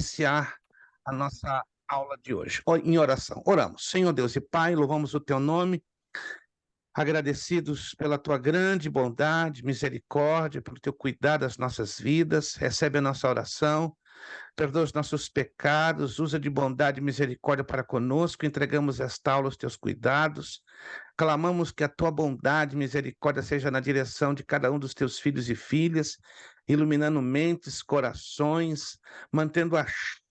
iniciar a nossa aula de hoje, em oração. Oramos. Senhor Deus e Pai, louvamos o teu nome, agradecidos pela tua grande bondade, misericórdia, pelo teu cuidado das nossas vidas. Recebe a nossa oração, perdoa os nossos pecados, usa de bondade e misericórdia para conosco. Entregamos esta aula aos teus cuidados. Clamamos que a tua bondade e misericórdia seja na direção de cada um dos teus filhos e filhas, iluminando mentes, corações, mantendo a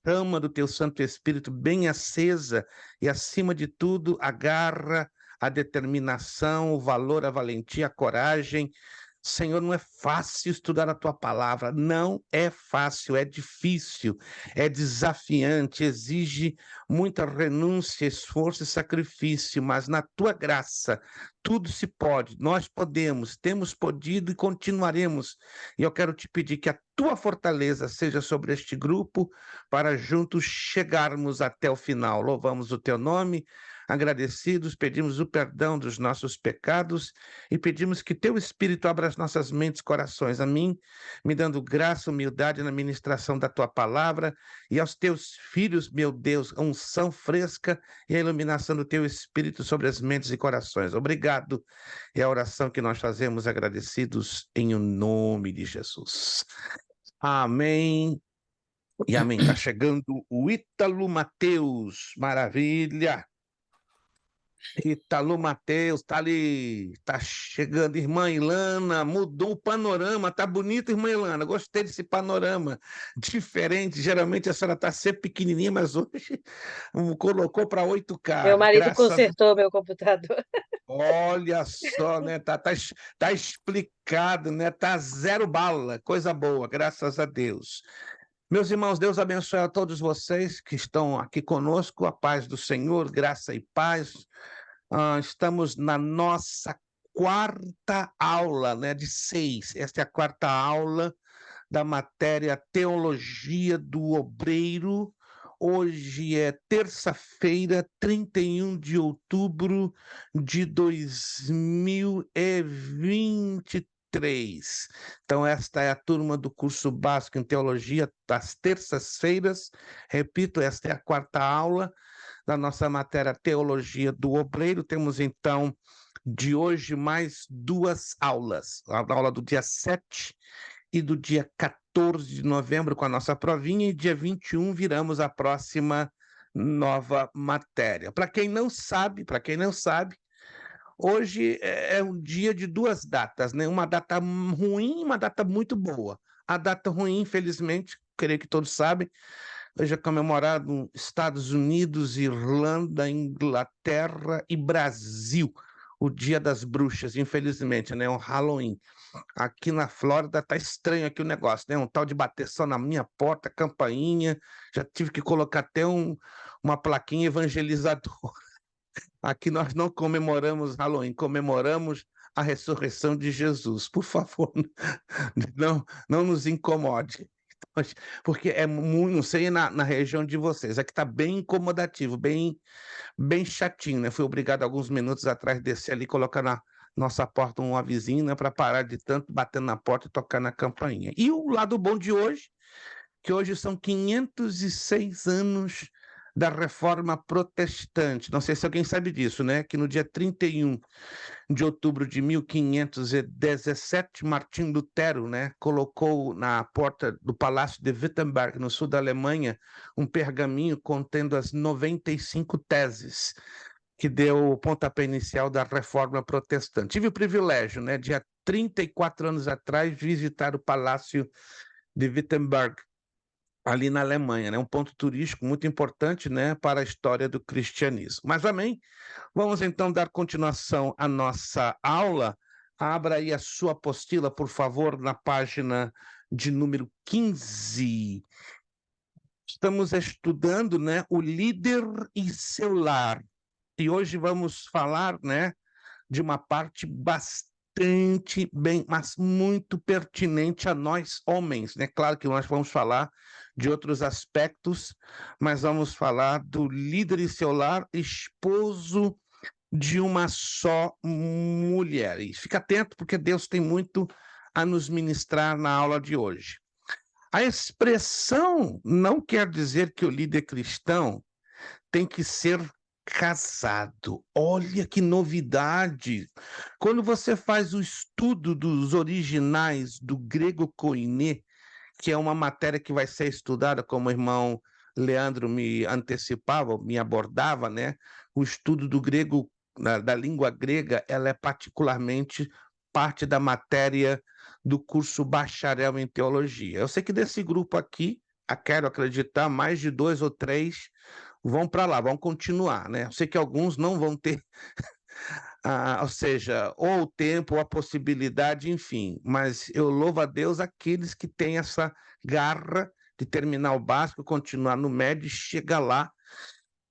chama do teu Santo Espírito bem acesa e, acima de tudo, a garra, a determinação, o valor, a valentia, a coragem. Senhor, não é fácil estudar a tua palavra, não é fácil, é difícil, é desafiante, exige muita renúncia, esforço e sacrifício, mas na tua graça tudo se pode, nós podemos, temos podido e continuaremos. E eu quero te pedir que a tua fortaleza seja sobre este grupo, para juntos chegarmos até o final. Louvamos o teu nome, agradecidos, pedimos o perdão dos nossos pecados e pedimos que teu Espírito abra as nossas mentes e corações a mim, me dando graça, humildade na ministração da tua palavra, e aos teus filhos, meu Deus, a unção fresca e a iluminação do teu Espírito sobre as mentes e corações. Obrigado. É a oração que nós fazemos agradecidos em o nome de Jesus. Amém. E amém. Está chegando o Ítalo Mateus. Maravilha. Ítalo Mateus, tá ali, tá chegando, irmã Ilana, mudou o panorama, tá bonito, irmã Ilana, gostei desse panorama, diferente, geralmente a senhora tá sempre pequenininha, mas hoje colocou para 8K, Meu marido graças... consertou meu computador. Olha só, né, tá explicado, né, tá zero bala, coisa boa, graças a Deus. Meus irmãos, Deus abençoe a todos vocês que estão aqui conosco, a paz do Senhor, graça e paz. Estamos na nossa quarta aula, né, de 6. Esta é a quarta aula da matéria Teologia do Obreiro. Hoje é terça-feira, 31 de outubro de 2023. Então, esta é a turma do curso básico em teologia das terças-feiras. Repito, esta é a quarta aula da nossa matéria Teologia do Obreiro. Temos, então, de hoje mais 2 aulas. A aula do dia 7 e do dia 14 de novembro com a nossa provinha, e dia 21 viramos a próxima nova matéria. Para quem não sabe, hoje é um dia de 2 datas, né? Uma data ruim e uma data muito boa. A data ruim, infelizmente, creio que todos sabem, hoje é comemorado Estados Unidos, Irlanda, Inglaterra e Brasil, o Dia das Bruxas, infelizmente, né? Um Halloween. Aqui na Flórida tá estranho aqui o negócio, né? Um tal de bateção na minha porta, campainha, já tive que colocar até uma plaquinha evangelizadora. Aqui nós não comemoramos Halloween, comemoramos a ressurreição de Jesus. Por favor, não nos incomode. Porque é muito, não sei na região de vocês, aqui está bem incomodativo, bem chatinho, né? Fui obrigado alguns minutos atrás descer ali e colocar na nossa porta um avisinho, né, para parar de tanto bater na porta e tocar na campainha. E o lado bom de hoje, que hoje são 506 anos da Reforma Protestante. Não sei se alguém sabe disso, né? Que no dia 31 de outubro de 1517, Martim Lutero, né, colocou na porta do Palácio de Wittenberg, no sul da Alemanha, um pergaminho contendo as 95 teses que deu o pontapé inicial da Reforma Protestante. Tive o privilégio, né, de há 34 anos atrás, visitar o Palácio de Wittenberg, ali na Alemanha, né? Um ponto turístico muito importante, né, para a história do cristianismo. Mas amém? Vamos então dar continuação à nossa aula. Abra aí a sua apostila, por favor, na página de número 15. Estamos estudando, né, o líder e seu lar. E hoje vamos falar, né, de uma parte bastante bem, mas muito pertinente a nós homens, né? Claro que nós vamos falar de outros aspectos, mas vamos falar do líder e seu lar, esposo de uma só mulher. E fica atento, porque Deus tem muito a nos ministrar na aula de hoje. A expressão não quer dizer que o líder cristão tem que ser casado. Olha que novidade! Quando você faz o estudo dos originais do grego koiné, que é uma matéria que vai ser estudada, como o irmão Leandro me antecipava, me abordava, né? O estudo do grego, da língua grega, ela é particularmente parte da matéria do curso bacharel em teologia. Eu sei que desse grupo aqui, quero acreditar, mais de 2 ou 3 vão para lá, vão continuar, né? Eu sei que alguns não vão ter, ou seja, ou o tempo, ou a possibilidade, enfim, mas eu louvo a Deus aqueles que têm essa garra de terminar o básico, continuar no médio e chegar lá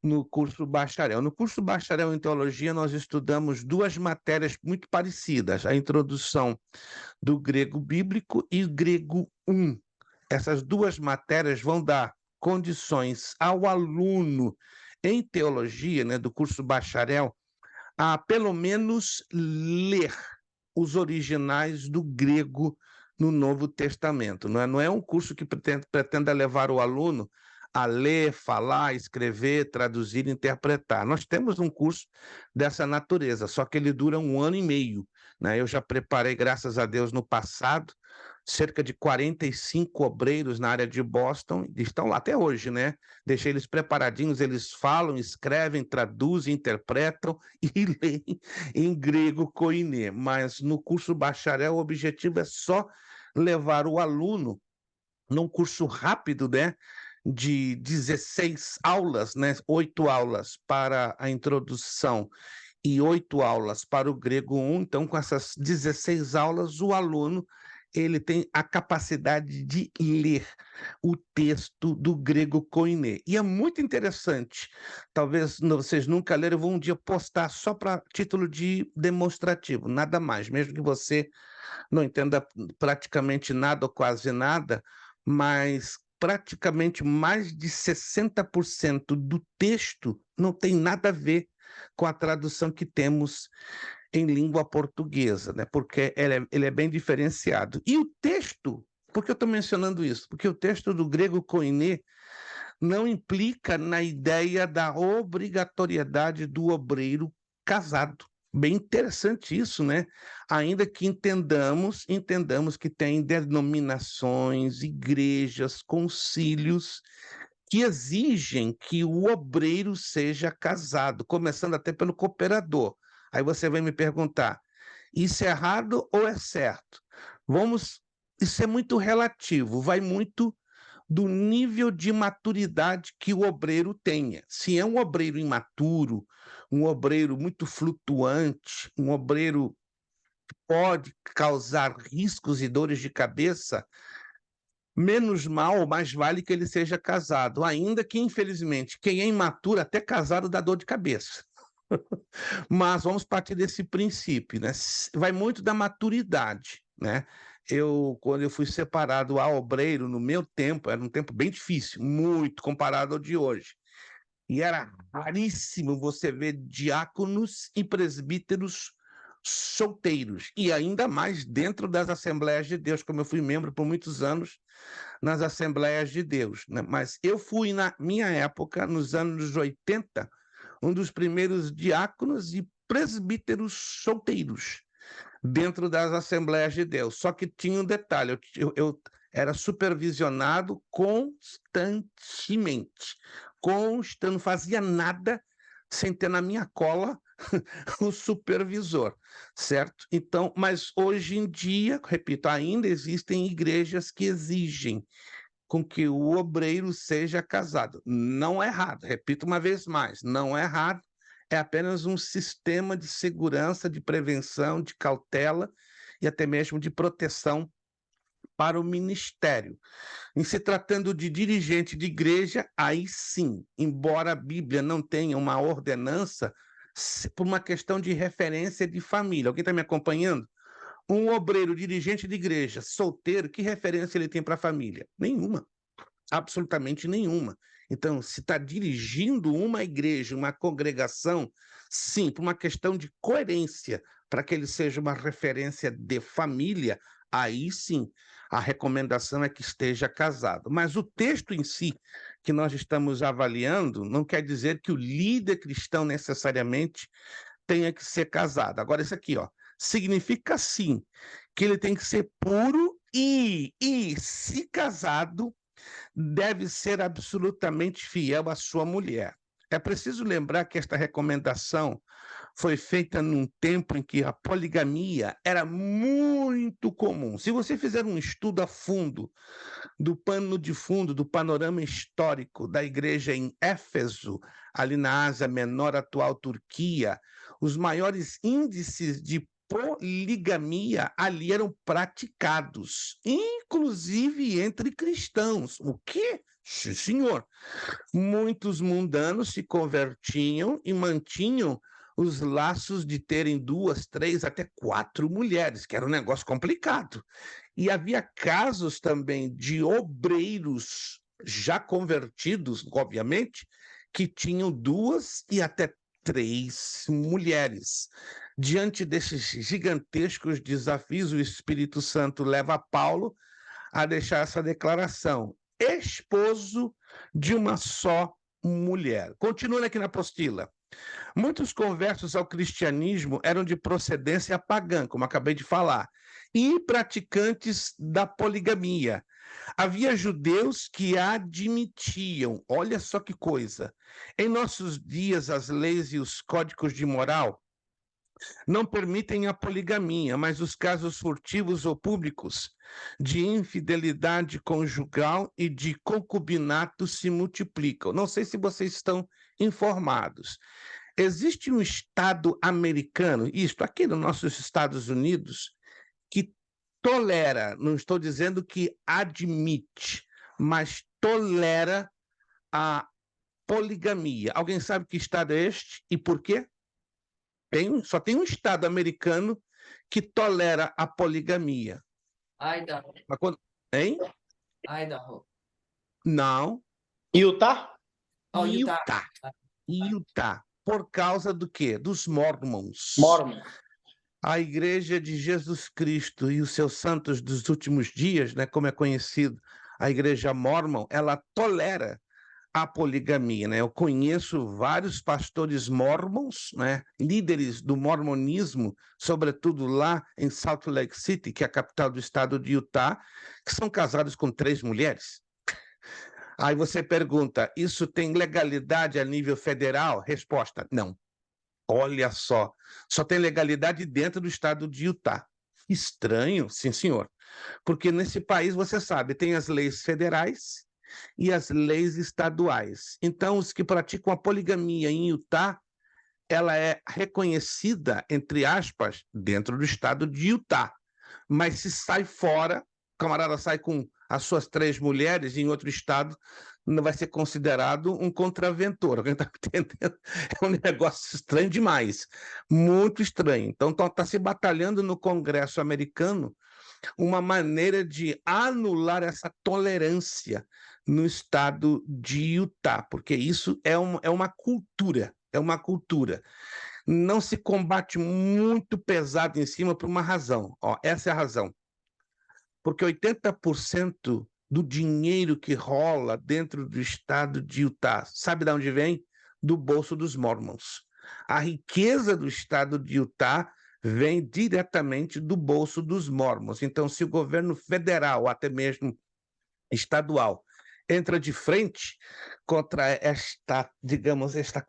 no curso bacharel. No curso bacharel em teologia, nós estudamos duas matérias muito parecidas, a introdução do grego bíblico e grego 1. Essas duas matérias vão dar condições ao aluno em teologia, né, do curso bacharel, a pelo menos ler os originais do grego no Novo Testamento. Não é um curso que pretenda levar o aluno a ler, falar, escrever, traduzir, interpretar. Nós temos um curso dessa natureza, só que ele dura 1 ano e meio, né? Eu já preparei, graças a Deus, no passado, cerca de 45 obreiros na área de Boston, estão lá até hoje, né? Deixei eles preparadinhos, eles falam, escrevem, traduzem, interpretam e leem em grego koiné. Mas no curso bacharel, o objetivo é só levar o aluno num curso rápido, né? De 16 aulas, né? 8 aulas para a introdução e 8 aulas para o grego 1. Então, com essas 16 aulas, o aluno ele tem a capacidade de ler o texto do grego koiné. E é muito interessante. Talvez vocês nunca leram, eu vou um dia postar só para título de demonstrativo, nada mais, mesmo que você não entenda praticamente nada ou quase nada, mas praticamente mais de 60% do texto não tem nada a ver com a tradução que temos em língua portuguesa, né? Porque ele é bem diferenciado. E o texto, por que eu estou mencionando isso? Porque o texto do grego koiné não implica na ideia da obrigatoriedade do obreiro casado. Bem interessante isso, né? Ainda que entendamos que tem denominações, igrejas, concílios que exigem que o obreiro seja casado, começando até pelo cooperador. Aí você vai me perguntar, isso é errado ou é certo? Isso é muito relativo, vai muito do nível de maturidade que o obreiro tenha. Se é um obreiro imaturo, um obreiro muito flutuante, um obreiro que pode causar riscos e dores de cabeça, menos mal, mais vale que ele seja casado, ainda que, infelizmente, quem é imaturo, até casado, dá dor de cabeça. Mas vamos partir desse princípio, né? Vai muito da maturidade, né? Quando eu fui separado a obreiro, no meu tempo, era um tempo bem difícil, muito comparado ao de hoje. E era raríssimo você ver diáconos e presbíteros solteiros, e ainda mais dentro das Assembleias de Deus, como eu fui membro por muitos anos nas Assembleias de Deus, né? Mas eu fui, na minha época, nos anos 80, um dos primeiros diáconos e presbíteros solteiros dentro das Assembleias de Deus. Só que tinha um detalhe, eu era supervisionado constantemente, não fazia nada sem ter na minha cola o supervisor, certo? Então, mas hoje em dia, repito, ainda existem igrejas que exigem com que o obreiro seja casado. Não é errado, repito uma vez mais, não é errado, é apenas um sistema de segurança, de prevenção, de cautela e até mesmo de proteção para o ministério. Em se tratando de dirigente de igreja, aí sim, embora a Bíblia não tenha uma ordenança, por uma questão de referência de família. Alguém está me acompanhando? Um obreiro dirigente de igreja, solteiro, que referência ele tem para a família? Nenhuma, absolutamente nenhuma. Então, se está dirigindo uma igreja, uma congregação, sim, por uma questão de coerência, para que ele seja uma referência de família, aí sim a recomendação é que esteja casado. Mas o texto em si que nós estamos avaliando não quer dizer que o líder cristão necessariamente tenha que ser casado. Agora, isso aqui, ó, significa sim que ele tem que ser puro e se casado, deve ser absolutamente fiel à sua mulher. É preciso lembrar que esta recomendação foi feita num tempo em que a poligamia era muito comum. Se você fizer um estudo a fundo do pano de fundo, do panorama histórico da igreja em Éfeso, ali na Ásia Menor, atual Turquia, os maiores índices de poligamia ali eram praticados, inclusive entre cristãos. O quê? Sim, senhor. Muitos mundanos se convertiam e mantinham os laços de terem 2, 3, até 4 mulheres, que era um negócio complicado. E havia casos também de obreiros já convertidos, obviamente, que tinham 2 e até 3 mulheres. Diante desses gigantescos desafios, o Espírito Santo leva Paulo a deixar essa declaração: esposo de uma só mulher. Continuando aqui na apostila. Muitos conversos ao cristianismo eram de procedência pagã, como acabei de falar, e praticantes da poligamia. Havia judeus que admitiam, olha só que coisa, em nossos dias as leis e os códigos de moral não permitem a poligamia, mas os casos furtivos ou públicos de infidelidade conjugal e de concubinato se multiplicam. Não sei se vocês estão informados. Existe um estado americano, isto aqui nos nossos Estados Unidos, que tolera, não estou dizendo que admite, mas tolera a poligamia. Alguém sabe que estado é este e por quê? Só tem um estado americano que tolera a poligamia. Idaho. Mas quando, hein? Idaho. Não. Utah? Oh, Utah. Utah. Por causa do quê? Dos Mormons. Mormon. A Igreja de Jesus Cristo e os seus santos dos últimos dias, né, como é conhecido, a Igreja Mormon, ela tolera a poligamia, né? Eu conheço vários pastores mormons, né? Líderes do mormonismo, sobretudo lá em Salt Lake City, que é a capital do estado de Utah, que são casados com 3 mulheres. Aí você pergunta, isso tem legalidade a nível federal? Resposta, não. Olha só tem legalidade dentro do estado de Utah. Estranho, sim, senhor. Porque nesse país, você sabe, tem as leis federais e as leis estaduais. Então, os que praticam a poligamia em Utah, ela é reconhecida, entre aspas, dentro do estado de Utah. Mas se sai fora, o camarada sai com as suas 3 mulheres em outro estado, não vai ser considerado um contraventor. Alguém está entendendo? É um negócio estranho demais, muito estranho. Então, está se batalhando no Congresso americano uma maneira de anular essa tolerância no estado de Utah, porque isso é uma cultura, é uma cultura. Não se combate muito pesado em cima por uma razão. Ó, essa é a razão. Porque 80% do dinheiro que rola dentro do estado de Utah, sabe de onde vem? Do bolso dos Mormons. A riqueza do estado de Utah vem diretamente do bolso dos Mormons. Então, se o governo federal, até mesmo estadual, entra de frente contra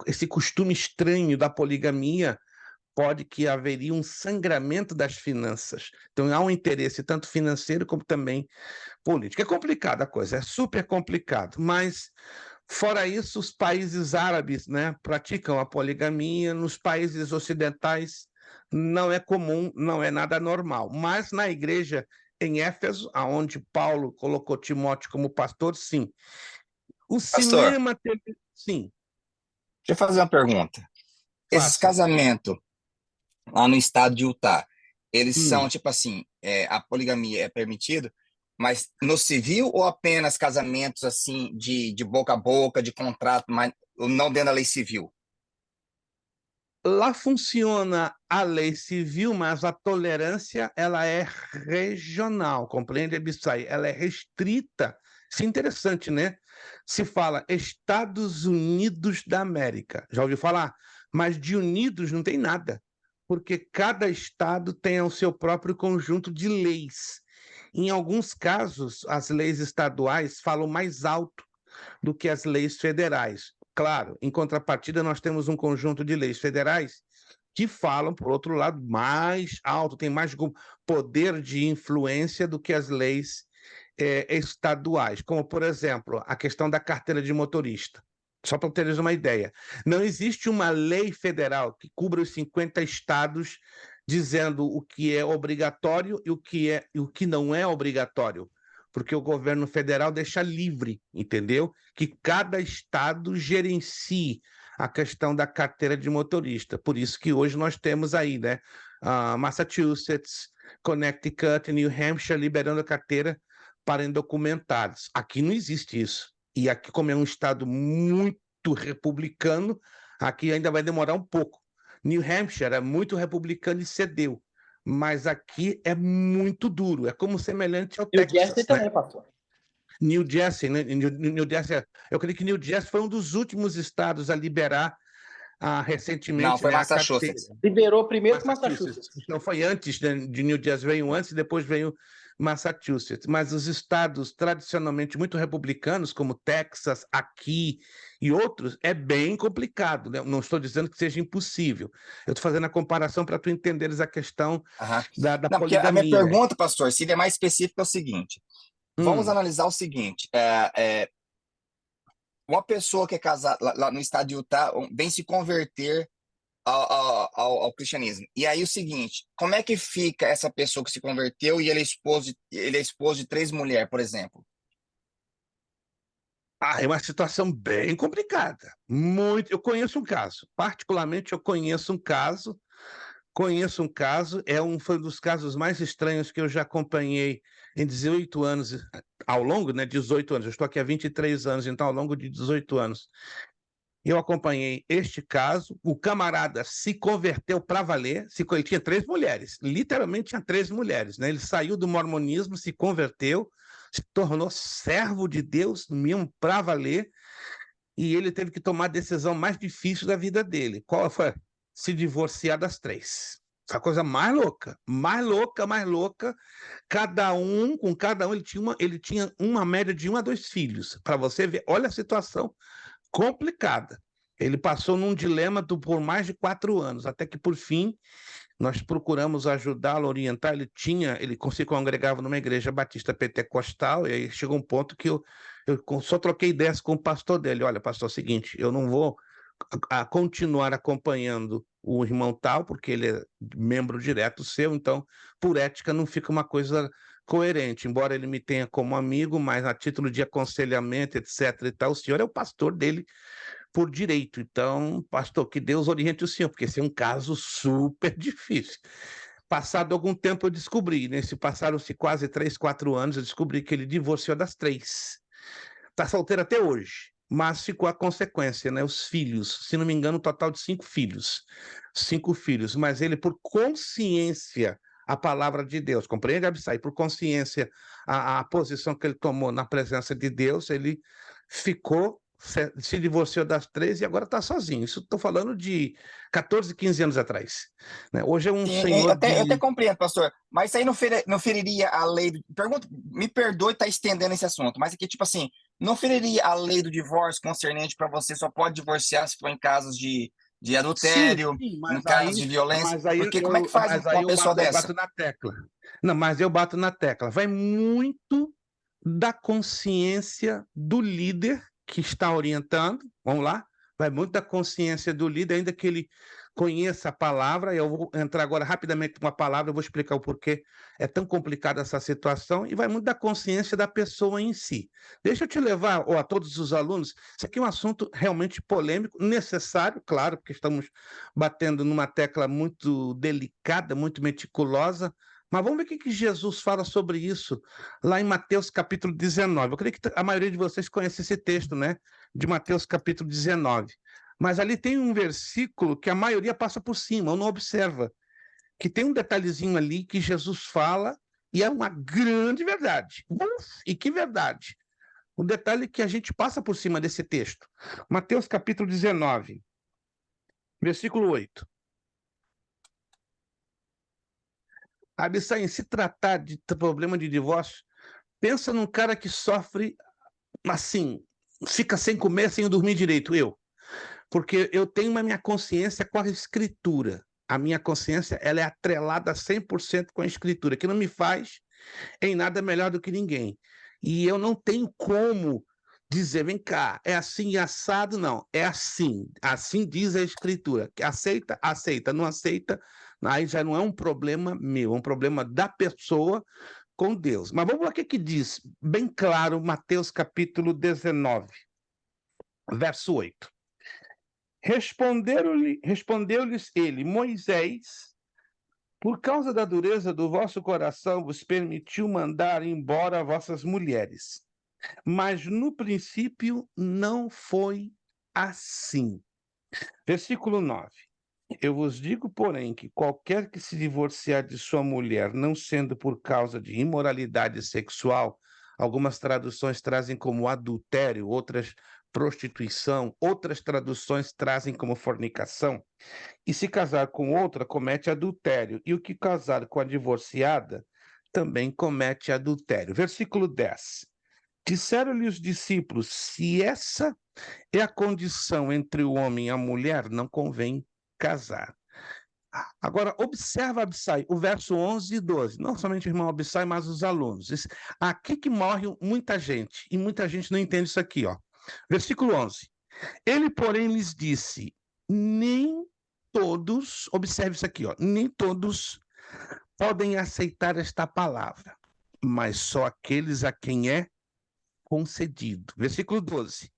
esse costume estranho da poligamia, pode que haveria um sangramento das finanças. Então, há um interesse tanto financeiro como também político. É complicada a coisa, é super complicado, mas, fora isso, os países árabes, né, praticam a poligamia, nos países ocidentais não é comum, não é nada normal, mas na igreja em Éfeso, aonde Paulo colocou Timóteo como pastor, sim. O Pastor, cinema... Sim, deixa eu fazer uma pergunta. Esses faça. casamentos lá no estado de Utah, eles Hum. são, tipo assim, a poligamia é permitido, mas no civil ou apenas casamentos, assim, de boca a boca, de contrato, mas não dentro da lei civil? Lá funciona a lei civil, mas a tolerância ela é regional, compreende, Abissai? Ela é restrita. Isso é interessante, né? Se fala Estados Unidos da América. Já ouviu falar? Mas de unidos não tem nada, porque cada estado tem o seu próprio conjunto de leis. Em alguns casos, as leis estaduais falam mais alto do que as leis federais. Claro, em contrapartida, nós temos um conjunto de leis federais que falam, por outro lado, mais alto, tem mais poder de influência do que as leis estaduais, como, por exemplo, a questão da carteira de motorista. Só para teres uma ideia, não existe uma lei federal que cubra os 50 estados dizendo o que é obrigatório e o que não é obrigatório, porque o governo federal deixa livre, entendeu? Que cada estado gerencie a questão da carteira de motorista. Por isso que hoje nós temos aí, né, Massachusetts, Connecticut, New Hampshire liberando a carteira para indocumentados. Aqui não existe isso. E aqui, como é um estado muito republicano, aqui ainda vai demorar um pouco. New Hampshire é muito republicano e cedeu, mas aqui é muito duro, é como semelhante ao E o Texas, Jersey também, pastor. New Jersey, né? New Jersey, eu creio que New Jersey foi um dos últimos estados a liberar recentemente, Não, foi né, a Massachusetts. carteira. Liberou primeiro que Massachusetts. Não foi antes, né, de New Jersey, veio antes e depois veio Massachusetts. Mas os estados tradicionalmente muito republicanos, como Texas, aqui e outros, é bem complicado, né? Não estou dizendo que seja impossível. Eu estou fazendo a comparação para tu entenderes a questão da Não, porque a minha poligamia. pergunta, pastor, se ele é mais específica, é o seguinte. Vamos analisar o seguinte. Uma pessoa que é casada lá no estado de Utah vem se converter ao cristianismo. E aí o seguinte, como é que fica essa pessoa que se converteu e ele é esposo de 3 mulheres, por exemplo? É uma situação bem complicada. Muito. Eu conheço um caso. Particularmente, eu conheço um caso. Foi um dos casos mais estranhos que eu já acompanhei em 18 anos, ao longo, né, 18 anos. Eu estou aqui há 23 anos, então ao longo de 18 anos. Eu acompanhei este caso, o camarada se converteu para valer, ele tinha 3 mulheres, literalmente tinha 3 mulheres, né? Ele saiu do mormonismo, se converteu, se tornou servo de Deus mesmo para valer, e ele teve que tomar a decisão mais difícil da vida dele. Qual foi? Se divorciar das 3. Essa coisa mais louca, mais louca, mais louca. Com cada um ele tinha uma média de 1 a 2 filhos. Para você ver, olha a situação complicada. Ele passou num dilema por mais de 4 anos, até que, por fim, nós procuramos ajudá-lo, orientar. Ele se congregava numa igreja batista pentecostal, e aí chegou um ponto que eu só troquei ideias com o pastor dele. Olha, pastor, é o seguinte, eu não vou continuar acompanhando o irmão tal, porque ele é membro direto seu, então, por ética, não fica uma coisa coerente, embora ele me tenha como amigo, mas a título de aconselhamento, etc. e tal, o senhor é o pastor dele por direito. Então, pastor, que Deus oriente o senhor, porque esse é um caso super difícil. Passado algum tempo eu descobri, né? Passaram-se quase 3, 4 anos, eu descobri que ele divorciou das 3. Está solteiro até hoje, mas ficou a consequência, né? Os filhos, se não me engano, um total de 5 filhos. 5 filhos, mas ele, por consciência, a palavra de Deus, compreende, Abissai? Por consciência, a posição que ele tomou na presença de Deus, ele se divorciou das 3 e agora está sozinho. Isso estou falando de 14, 15 anos atrás, né? Hoje é um senhor eu até compreendo, pastor, mas isso aí não feriria a lei me perdoe estar estendendo esse assunto, mas aqui, tipo assim, não feriria a lei do divórcio concernente para você só pode divorciar se for em casos de adultério, sim, em casos de violência? Porque como é que faz uma pessoa dessa? Eu bato na tecla. Não, mas eu bato na tecla. Vai muito da consciência do líder que está orientando, vamos lá, vai muito da consciência do líder, ainda que ele conheça a palavra. Eu vou entrar agora rapidamente com a palavra, eu vou explicar o porquê é tão complicada essa situação, e vai muito da consciência da pessoa em si. Deixa eu te levar, a todos os alunos, isso aqui é um assunto realmente polêmico, necessário, claro, porque estamos batendo numa tecla muito delicada, muito meticulosa, mas vamos ver o que Jesus fala sobre isso lá em Mateus capítulo 19. Eu creio que a maioria de vocês conhece esse texto, né? De Mateus capítulo 19. Mas ali tem um versículo que a maioria passa por cima, ou não observa, que tem um detalhezinho ali que Jesus fala, e é uma grande verdade. E que verdade! O detalhe que a gente passa por cima desse texto. Mateus capítulo 19, versículo 8. Abissai, se tratar de problema de divórcio, pensa num cara que sofre, assim, fica sem comer, sem dormir direito, porque eu tenho uma minha consciência com a escritura. A minha consciência, ela é atrelada 100% com a escritura, que não me faz em nada melhor do que ninguém. E eu não tenho como dizer, vem cá, é assim assado, não, é assim. Assim diz a escritura. Aceita, aceita, não aceita, aí já não é um problema meu, é um problema da pessoa com Deus. Mas vamos lá o que diz, bem claro, Mateus capítulo 19, verso 8. Respondeu-lhes ele, Moisés, por causa da dureza do vosso coração, vos permitiu mandar embora vossas mulheres. Mas no princípio não foi assim. Versículo 9. Eu vos digo, porém, que qualquer que se divorciar de sua mulher, não sendo por causa de imoralidade sexual, algumas traduções trazem como adultério, outras prostituição, outras traduções trazem como fornicação, e se casar com outra, comete adultério, e o que casar com a divorciada também comete adultério. Versículo 10. Disseram-lhe os discípulos, se essa é a condição entre o homem e a mulher, não convém casar. Agora, observa, Abissai, o verso 11 e 12. Não somente o irmão Abissai, mas os alunos. Aqui que morre muita gente, e muita gente não entende isso aqui, ó. Versículo 11. Ele, porém, lhes disse, nem todos, observe isso aqui, ó, nem todos podem aceitar esta palavra, mas só aqueles a quem é concedido. Versículo 12.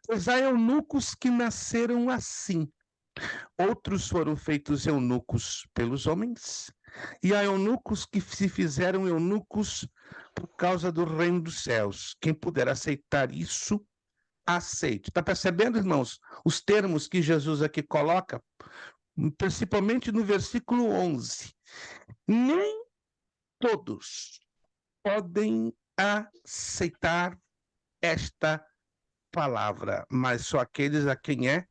Pois há eunucos que nasceram assim, outros foram feitos eunucos pelos homens, e há eunucos que se fizeram eunucos por causa do reino dos céus. Quem puder aceitar isso, aceite. Está percebendo, irmãos, os termos que Jesus aqui coloca, principalmente no versículo 11. Nem todos podem aceitar esta palavra, mas só aqueles a quem é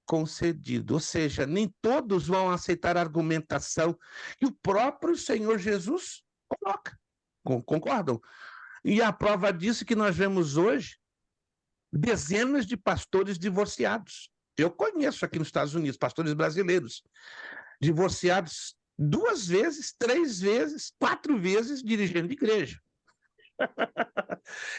concedido. Ou seja, nem todos vão aceitar a argumentação que o próprio Senhor Jesus coloca. Concordam? E a prova disso que nós vemos hoje dezenas de pastores divorciados. Eu conheço aqui nos Estados Unidos pastores brasileiros divorciados 2 vezes, 3 vezes, 4 vezes dirigindo igreja.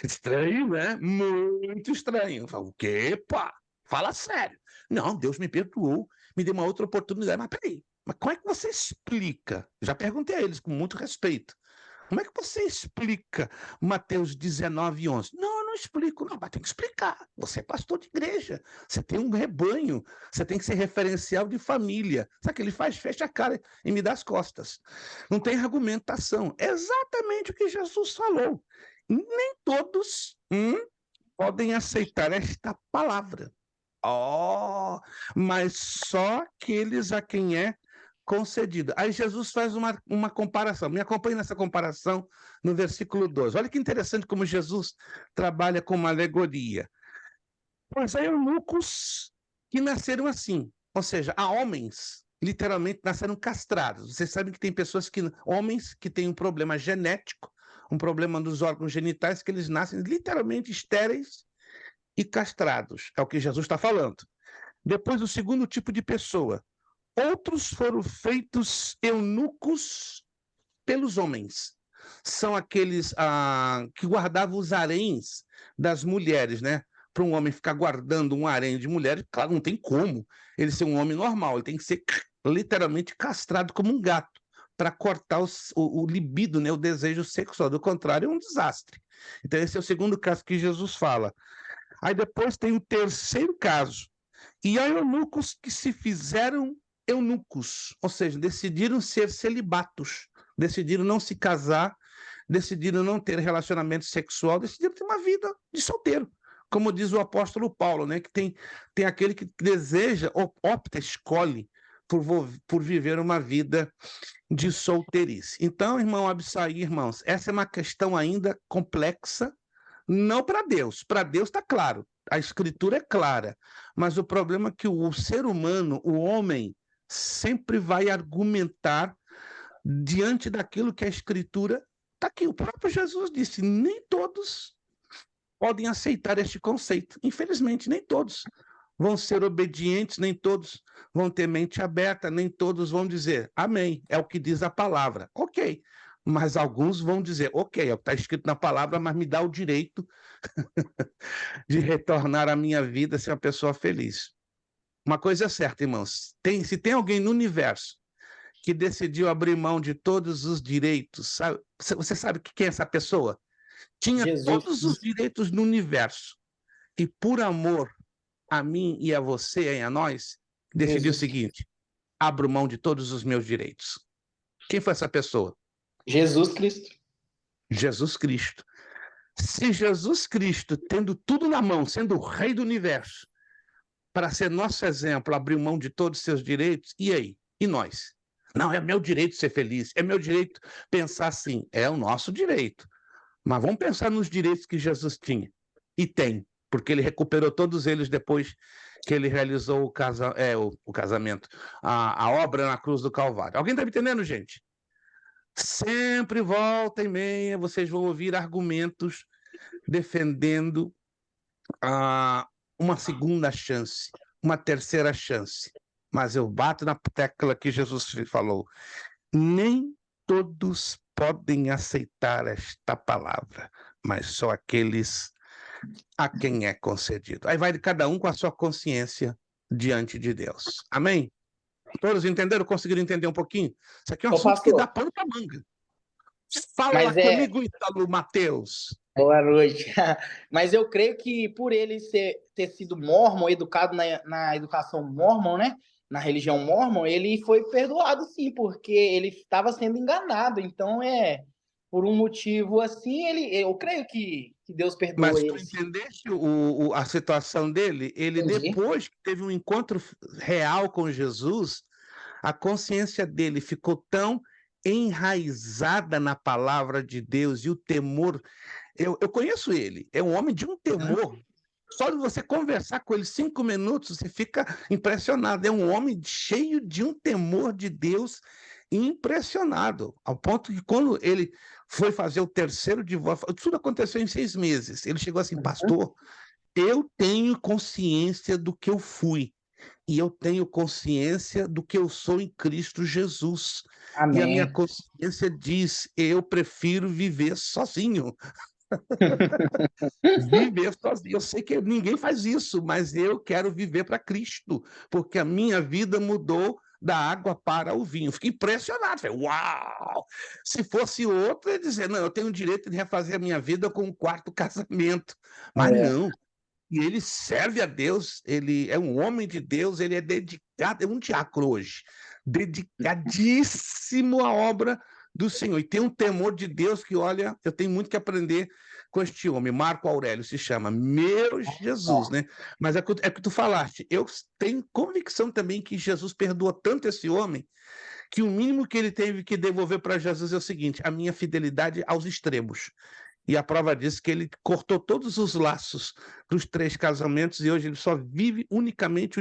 Estranho, né? Muito estranho. O quê? Pá, fala sério. Não, Deus me perdoou, me deu uma outra oportunidade. Mas peraí, mas como é que você explica? Já perguntei a eles com muito respeito. Como é que você explica Mateus 19, 11? Não, eu não explico, não, mas tem que explicar. Você é pastor de igreja, você tem um rebanho, você tem que ser referencial de família. Sabe o que ele faz? Fecha a cara e me dá as costas. Não tem argumentação. É exatamente o que Jesus falou. Nem todos podem aceitar esta palavra. Mas só aqueles a quem é concedido. Aí Jesus faz uma comparação. Me acompanhe nessa comparação no versículo 12. Olha que interessante como Jesus trabalha com uma alegoria. Pois há eunucos que nasceram assim. Ou seja, há homens, literalmente, nasceram castrados. Vocês sabem que tem homens que têm um problema genético, um problema dos órgãos genitais, que eles nascem literalmente estéreis e castrados. É o que Jesus está falando. Depois, o segundo tipo de pessoa. Outros foram feitos eunucos pelos homens. São aqueles que guardavam os haréns das mulheres, né? Para um homem ficar guardando um harém de mulheres, claro, não tem como ele ser um homem normal, ele tem que ser literalmente castrado como um gato, para cortar o libido, né? O desejo sexual. Do contrário, é um desastre. Então, esse é o segundo caso que Jesus fala. Aí depois tem o terceiro caso. E há eunucos que se fizeram eunucos, ou seja, decidiram ser celibatos, decidiram não se casar, decidiram não ter relacionamento sexual, decidiram ter uma vida de solteiro, como diz o apóstolo Paulo, né? Que tem aquele que deseja, opta, escolhe por viver uma vida de solteirice. Então, irmão Absaí, irmãos, essa é uma questão ainda complexa, não para Deus. Para Deus está claro, a Escritura é clara, mas o problema é que o ser humano, o homem, sempre vai argumentar diante daquilo que a Escritura está aqui. O próprio Jesus disse, nem todos podem aceitar este conceito. Infelizmente, nem todos vão ser obedientes, nem todos vão ter mente aberta, nem todos vão dizer amém, é o que diz a palavra. Ok, mas alguns vão dizer, ok, é o que está escrito na palavra, mas me dá o direito de retornar à minha vida, ser uma pessoa feliz. Uma coisa é certa, irmãos, se tem alguém no universo que decidiu abrir mão de todos os direitos, sabe? Você sabe quem é essa pessoa? Tinha Jesus. todos os direitos no universo e por amor a mim e a você e a nós, decidiu o seguinte, abro mão de todos os meus direitos. Quem foi essa pessoa? Jesus Cristo. Jesus Cristo. Se Jesus Cristo, tendo tudo na mão, sendo o rei do universo, para ser nosso exemplo, abriu mão de todos os seus direitos, e aí? E nós? Não, é meu direito ser feliz, é meu direito pensar assim, é o nosso direito. Mas vamos pensar nos direitos que Jesus tinha, e tem, porque ele recuperou todos eles depois que ele realizou o casamento, a obra na cruz do Calvário. Alguém está me entendendo, gente? Sempre, volta e meia, vocês vão ouvir argumentos defendendo uma segunda chance, uma terceira chance. Mas eu bato na tecla que Jesus falou. Nem todos podem aceitar esta palavra, mas só aqueles a quem é concedido. Aí vai de cada um com a sua consciência diante de Deus. Amém? Todos entenderam? Conseguiram entender um pouquinho? Isso aqui é um assunto que dá pano para manga. Fala lá comigo, Ítalo Mateus. Boa noite. Mas eu creio que por ele ter sido mórmon, educado na educação mórmon, né? Na religião mórmon, ele foi perdoado sim, porque ele estava sendo enganado. Então, por um motivo assim, eu creio que Deus perdoou ele. Mas tu entendeste a situação dele? Ele, Entendi. depois que teve um encontro real com Jesus, a consciência dele ficou tão enraizada na palavra de Deus e o temor. Eu conheço ele, é um homem de um temor. Só de você conversar com ele 5 minutos, você fica impressionado. É um homem cheio de um temor de Deus impressionado, ao ponto que quando ele foi fazer o terceiro divórcio, tudo aconteceu em 6 meses. Ele chegou assim, pastor, eu tenho consciência do que eu fui. E eu tenho consciência do que eu sou em Cristo Jesus. Amém. E a minha consciência diz, eu prefiro viver sozinho. Viver sozinho. Eu sei que ninguém faz isso, mas eu quero viver para Cristo, porque a minha vida mudou da água para o vinho. Fiquei impressionado. Falei, uau! Se fosse outro, eu ia dizer, não, eu tenho o direito de refazer a minha vida com um 4º casamento. Mas não. E ele serve a Deus, ele é um homem de Deus, ele é dedicado, é um diácono hoje, dedicadíssimo à obra do Senhor. E tem um temor de Deus que, olha, eu tenho muito que aprender com este homem. Marco Aurélio se chama, meu Jesus, né? Mas é que tu falaste, eu tenho convicção também que Jesus perdoa tanto esse homem, que o mínimo que ele teve que devolver para Jesus é o seguinte, a minha fidelidade aos extremos. E a prova disso é que ele cortou todos os laços dos 3 casamentos e hoje ele só vive unicamente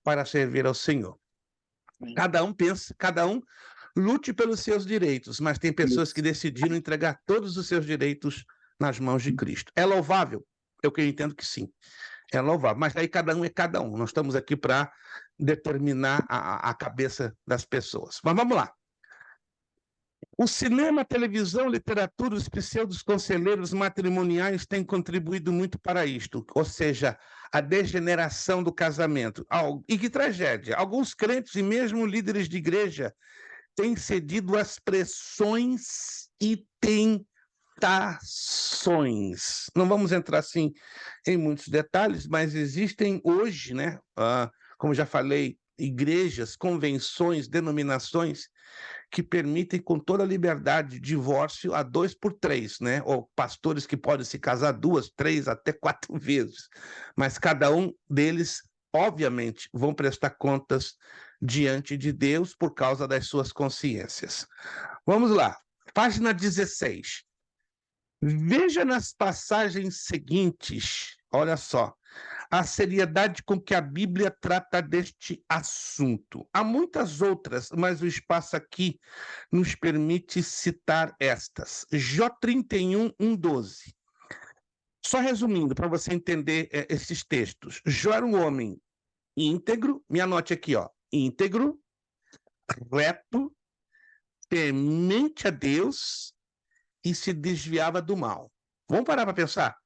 para servir ao Senhor. Cada um pensa, cada um lute pelos seus direitos, mas tem pessoas que decidiram entregar todos os seus direitos nas mãos de Cristo. É louvável? Eu entendo que sim. É louvável, mas aí cada um é cada um. Nós estamos aqui para determinar a cabeça das pessoas. Mas vamos lá. O cinema, a televisão, a literatura, os pseudos conselheiros matrimoniais têm contribuído muito para isto, ou seja, a degeneração do casamento. E que tragédia! Alguns crentes e mesmo líderes de igreja têm cedido às pressões e tentações. Não vamos entrar assim em muitos detalhes, mas existem hoje, né, como já falei, igrejas, convenções, denominações que permitem com toda liberdade divórcio a 2 por 3, né? Ou pastores que podem se casar 2, 3, até 4 vezes. Mas cada um deles, obviamente, vão prestar contas diante de Deus por causa das suas consciências. Vamos lá, página 16. Veja nas passagens seguintes, olha só, a seriedade com que a Bíblia trata deste assunto. Há muitas outras, mas o espaço aqui nos permite citar estas. Jó 31, 1:12. Só resumindo, para você entender esses textos. Jó era um homem íntegro, me anote aqui, ó, íntegro, reto, temente a Deus e se desviava do mal. Vamos parar para pensar?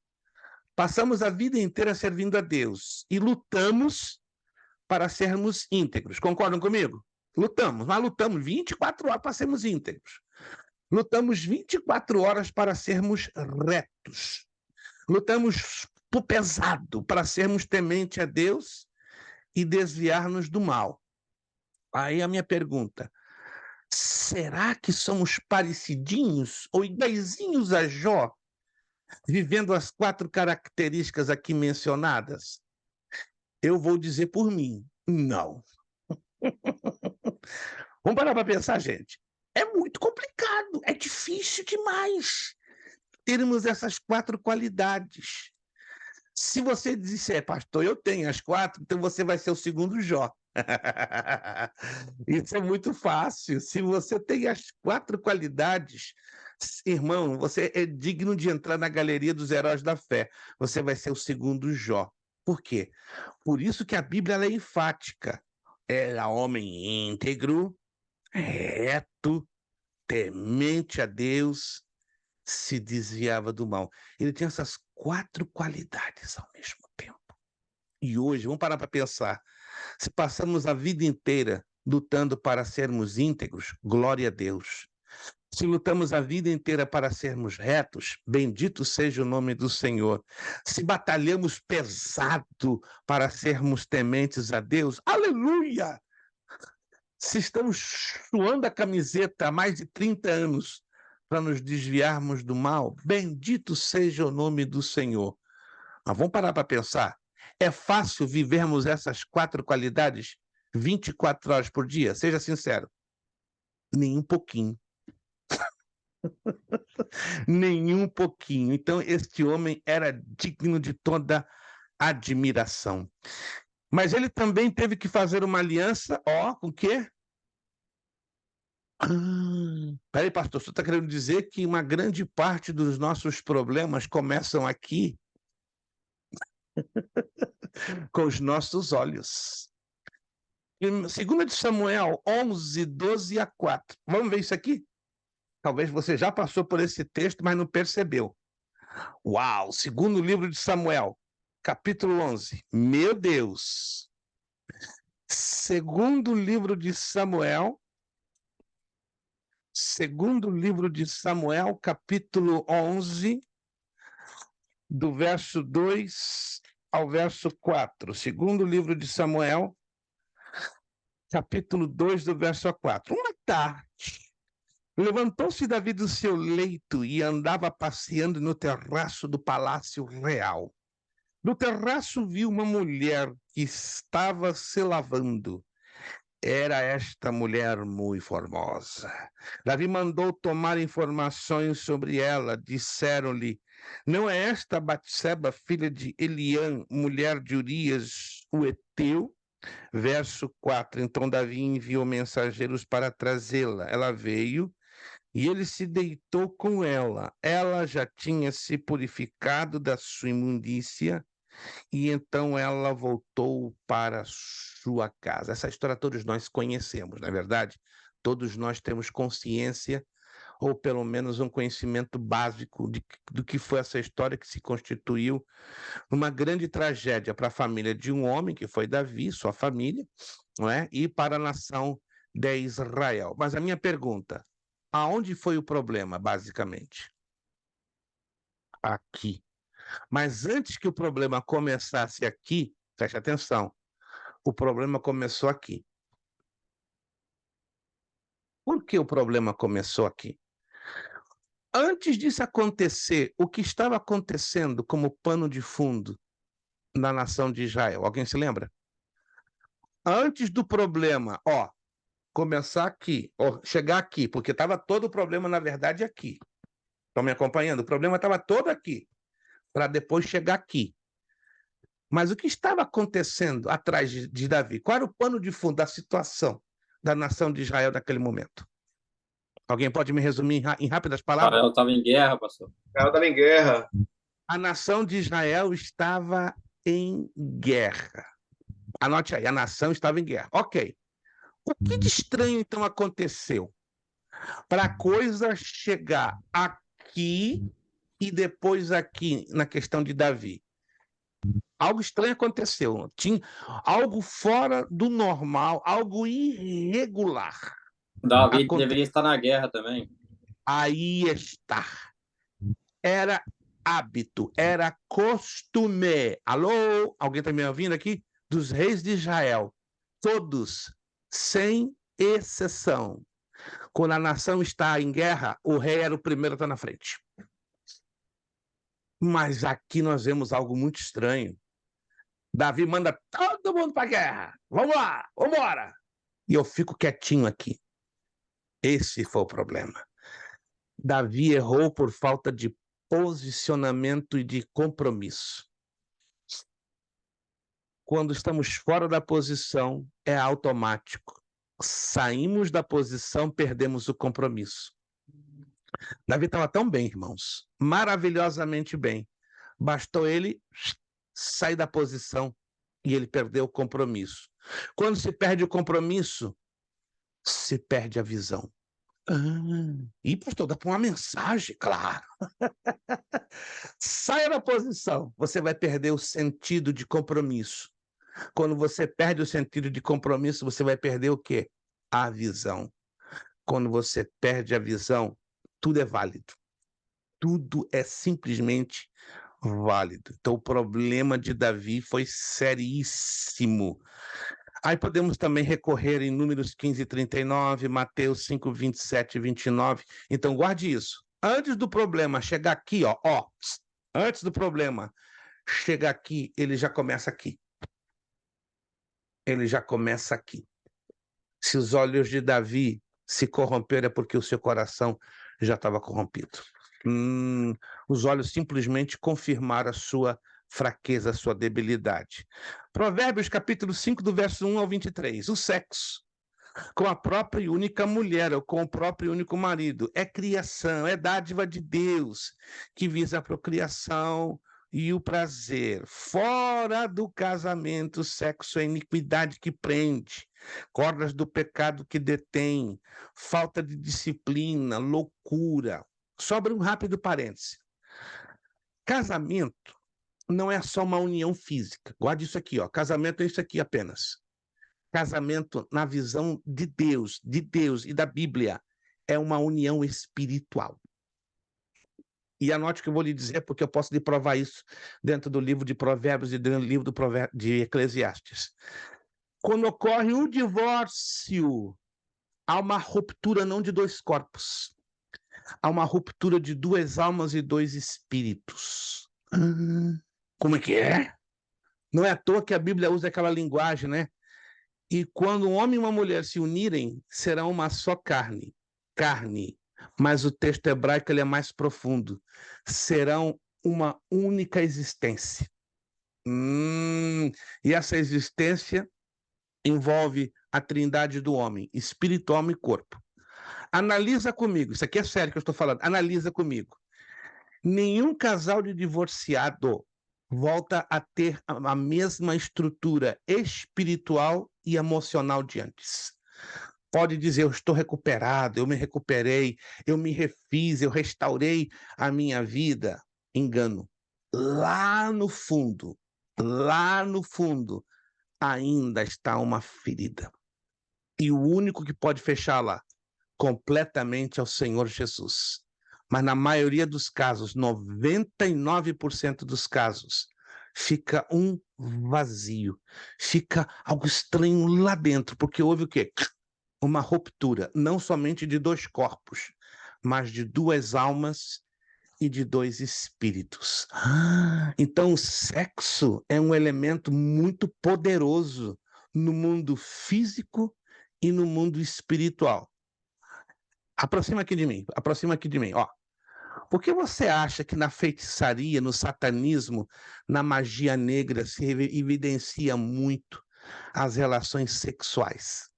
Passamos a vida inteira servindo a Deus e lutamos para sermos íntegros. Concordam comigo? Lutamos, mas lutamos 24 horas para sermos íntegros. Lutamos 24 horas para sermos retos. Lutamos por pesado para sermos temente a Deus e desviar-nos do mal. Aí a minha pergunta: será que somos parecidinhos ou iguaizinhos a Jó, vivendo as 4 características aqui mencionadas? Eu vou dizer por mim, não. Vamos parar para pensar, gente. É muito complicado, é difícil demais termos essas 4 qualidades. Se você disser, pastor, eu tenho as 4, então você vai ser o segundo Jó. Isso é muito fácil. Se você tem as 4 qualidades, irmão, você é digno de entrar na galeria dos heróis da fé. Você vai ser o segundo Jó. Por quê? Por isso que a Bíblia ela é enfática. Era homem íntegro, reto, temente a Deus, se desviava do mal. Ele tinha essas 4 qualidades ao mesmo tempo. E hoje, vamos parar para pensar, se passamos a vida inteira lutando para sermos íntegros, glória a Deus. Se lutamos a vida inteira para sermos retos, bendito seja o nome do Senhor. Se batalhamos pesado para sermos tementes a Deus, aleluia! Se estamos suando a camiseta há mais de 30 anos para nos desviarmos do mal, bendito seja o nome do Senhor. Mas vamos parar para pensar. É fácil vivermos essas 4 qualidades 24 horas por dia? Seja sincero. Nem um pouquinho. Nem um pouquinho. Então, este homem era digno de toda admiração. Mas ele também teve que fazer uma aliança, com o quê? Peraí, pastor, você está querendo dizer que uma grande parte dos nossos problemas começam aqui com os nossos olhos. Em 2 de Samuel 11, 12 a 4. Vamos ver isso aqui? Talvez você já passou por esse texto, mas não percebeu. Uau! Segundo livro de Samuel, capítulo 11. Meu Deus! Segundo livro de Samuel, capítulo 11, do verso 2 ao verso 4. Segundo livro de Samuel, capítulo 2, do verso 4. Uma tarde, levantou-se Davi do seu leito e andava passeando no terraço do palácio real. No terraço viu uma mulher que estava se lavando. Era esta mulher muito formosa. Davi mandou tomar informações sobre ela. Disseram-lhe: não é esta Batseba, filha de Eliã, mulher de Urias, o heteu? Verso 4. Então Davi enviou mensageiros para trazê-la. Ela veio e ele se deitou com ela. Ela já tinha se purificado da sua imundícia e então ela voltou para sua casa. Essa história todos nós conhecemos, não é verdade? Todos nós temos consciência, ou pelo menos um conhecimento básico do que foi essa história que se constituiu uma grande tragédia para a família de um homem, que foi Davi, sua família, não é? E para a nação de Israel. Mas a minha pergunta: aonde foi o problema, basicamente? Aqui. Mas antes que o problema começasse aqui, preste atenção, o problema começou aqui. Por que o problema começou aqui? Antes disso acontecer, o que estava acontecendo como pano de fundo na nação de Israel? Alguém se lembra? Antes do problema, começar aqui, chegar aqui, porque estava todo o problema, na verdade, aqui. Estão me acompanhando? O problema estava todo aqui, para depois chegar aqui. Mas o que estava acontecendo atrás de Davi? Qual era o pano de fundo da situação da nação de Israel naquele momento? Alguém pode me resumir em rápidas palavras? Israel estava em guerra, pastor. Israel estava em guerra. A nação de Israel estava em guerra. Anote aí, a nação estava em guerra. Ok. O que de estranho, então, aconteceu para a coisa chegar aqui e depois aqui na questão de Davi? Algo estranho aconteceu. Tinha algo fora do normal, algo irregular. Davi deveria estar na guerra também. Aí está. Era hábito, era costume. Alô? Alguém está me ouvindo aqui? Dos reis de Israel. Todos, sem exceção. Quando a nação está em guerra, o rei era o primeiro a estar na frente. Mas aqui nós vemos algo muito estranho. Davi manda todo mundo para a guerra. Vamos lá, vamos embora. E eu fico quietinho aqui. Esse foi o problema. Davi errou por falta de posicionamento e de compromisso. Quando estamos fora da posição, é automático. Saímos da posição, perdemos o compromisso. Davi estava tão bem, irmãos, maravilhosamente bem. Bastou ele sair da posição e ele perdeu o compromisso. Quando se perde o compromisso, se perde a visão. E, pastor, dá para uma mensagem, claro. Saia da posição, você vai perder o sentido de compromisso. Quando você perde o sentido de compromisso, você vai perder o quê? A visão. Quando você perde a visão, tudo é válido. Tudo é simplesmente válido. Então, o problema de Davi foi seríssimo. Aí podemos também recorrer em Números 15, 39, Mateus 5, 27 e 29. Então, guarde isso. Antes do problema chegar aqui, antes do problema chegar aqui, ele já começa aqui. Ele já começa aqui. Se os olhos de Davi se corromperam, é porque o seu coração já estava corrompido. Os olhos simplesmente confirmaram a sua fraqueza, a sua debilidade. Provérbios, capítulo 5, do verso 1 ao 23. O sexo com a própria e única mulher, ou com o próprio e único marido, é criação, é dádiva de Deus, que visa a procriação e o prazer. Fora do casamento, o sexo é iniquidade que prende, cordas do pecado que detém, falta de disciplina, loucura. Sobra um rápido parêntese. Casamento não é só uma união física. Guarde isso aqui, casamento é isso aqui apenas. Casamento, na visão de Deus e da Bíblia, é uma união espiritual. E anote o que eu vou lhe dizer, porque eu posso lhe provar isso dentro do livro de Provérbios e dentro do livro de Eclesiastes. Quando ocorre o divórcio, há uma ruptura não de dois corpos, há uma ruptura de duas almas e dois espíritos. Como é que é? Não é à toa que a Bíblia usa aquela linguagem, né? E quando um homem e uma mulher se unirem, serão uma só carne. Mas o texto hebraico ele é mais profundo. Serão uma única existência. E essa existência envolve a trindade do homem, espírito, alma e corpo. Analisa comigo, isso aqui é sério que eu estou falando, analisa comigo. Nenhum casal de divorciado volta a ter a mesma estrutura espiritual e emocional de antes. Pode dizer, eu estou recuperado, eu me recuperei, eu me refiz, eu restaurei a minha vida. Engano. Lá no fundo, ainda está uma ferida. E o único que pode fechá-la completamente é o Senhor Jesus. Mas na maioria dos casos, 99% dos casos, fica um vazio, fica algo estranho lá dentro, porque houve o quê? uma ruptura, não somente de dois corpos, mas de duas almas e de dois espíritos. Então, o sexo é um elemento muito poderoso no mundo físico e no mundo espiritual. Aproxima aqui de mim, ó. Por que você acha que na feitiçaria, no satanismo, na magia negra se evidencia muito as relações sexuais?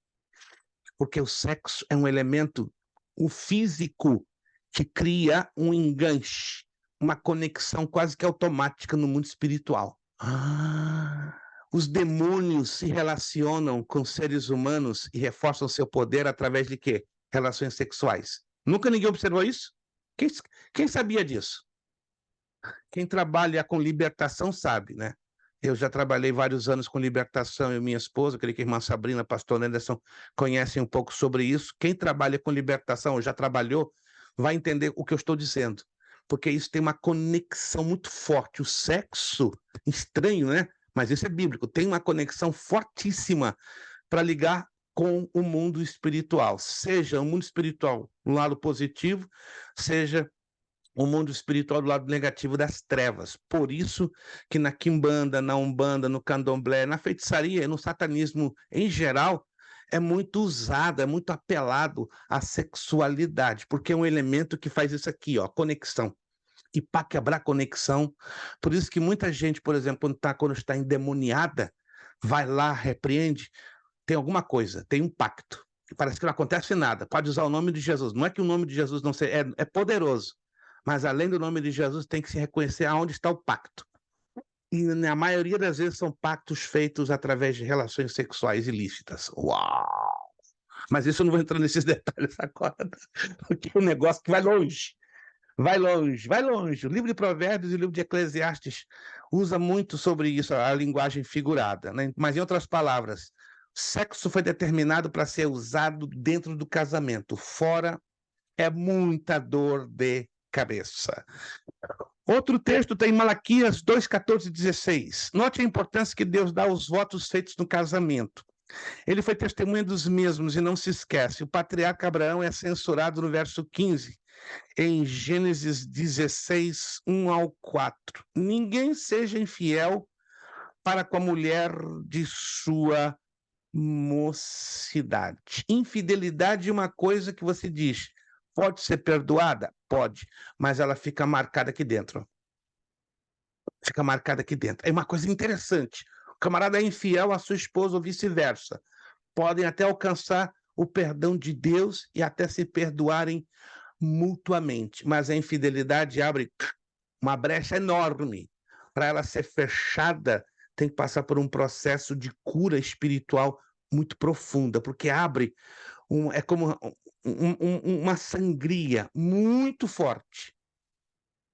Porque o sexo é um elemento, o físico, que cria um enganche, uma conexão quase que automática no mundo espiritual. Os demônios se relacionam com seres humanos e reforçam seu poder através de quê? Relações sexuais. Nunca ninguém observou isso? Quem sabia disso? Quem trabalha com libertação sabe, né? Eu já trabalhei vários anos com libertação, eu e minha esposa, creio que a irmã Sabrina, pastor Anderson, conhecem um pouco sobre isso. Quem trabalha com libertação, ou já trabalhou, vai entender o que eu estou dizendo. Porque isso tem uma conexão muito forte. O sexo, estranho, né? Mas isso é bíblico, tem uma conexão fortíssima para ligar com o mundo espiritual. Seja o mundo espiritual no lado positivo, seja o mundo espiritual do lado negativo das trevas. Por isso que na quimbanda, na umbanda, no candomblé, na feitiçaria, no satanismo em geral, é muito usado, é muito apelado à sexualidade, porque é um elemento que faz isso aqui, ó, conexão. E para quebrar conexão, por isso que muita gente, por exemplo, quando está endemoniada, vai lá, repreende, tem alguma coisa, tem um pacto, que parece que não acontece nada, pode usar o nome de Jesus. Não é que o nome de Jesus não seja, é poderoso, mas além do nome de Jesus tem que se reconhecer aonde está o pacto. E na maioria das vezes são pactos feitos através de relações sexuais ilícitas. Uau! Mas isso eu não vou entrar nesses detalhes agora, porque é um negócio que vai longe. Vai longe, vai longe. O livro de Provérbios e o livro de Eclesiastes usa muito sobre isso, a linguagem figurada, né? Mas, em outras palavras, sexo foi determinado para ser usado dentro do casamento. Fora é muita dor de cabeça. Outro texto tem Malaquias 2, 14 e 16. Note a importância que Deus dá aos votos feitos no casamento. Ele foi testemunha dos mesmos e não se esquece. O patriarca Abraão é censurado no verso 15. Em Gênesis 16, 1 ao 4. Ninguém seja infiel para com a mulher de sua mocidade. Infidelidade é uma coisa que você diz, pode ser perdoada? Pode, mas ela fica marcada aqui dentro. Fica marcada aqui dentro. É uma coisa interessante. O camarada é infiel à sua esposa ou vice-versa. Podem até alcançar o perdão de Deus e até se perdoarem mutuamente, mas a infidelidade abre uma brecha enorme. Para ela ser fechada, tem que passar por um processo de cura espiritual muito profunda, porque abre, é como uma sangria muito forte.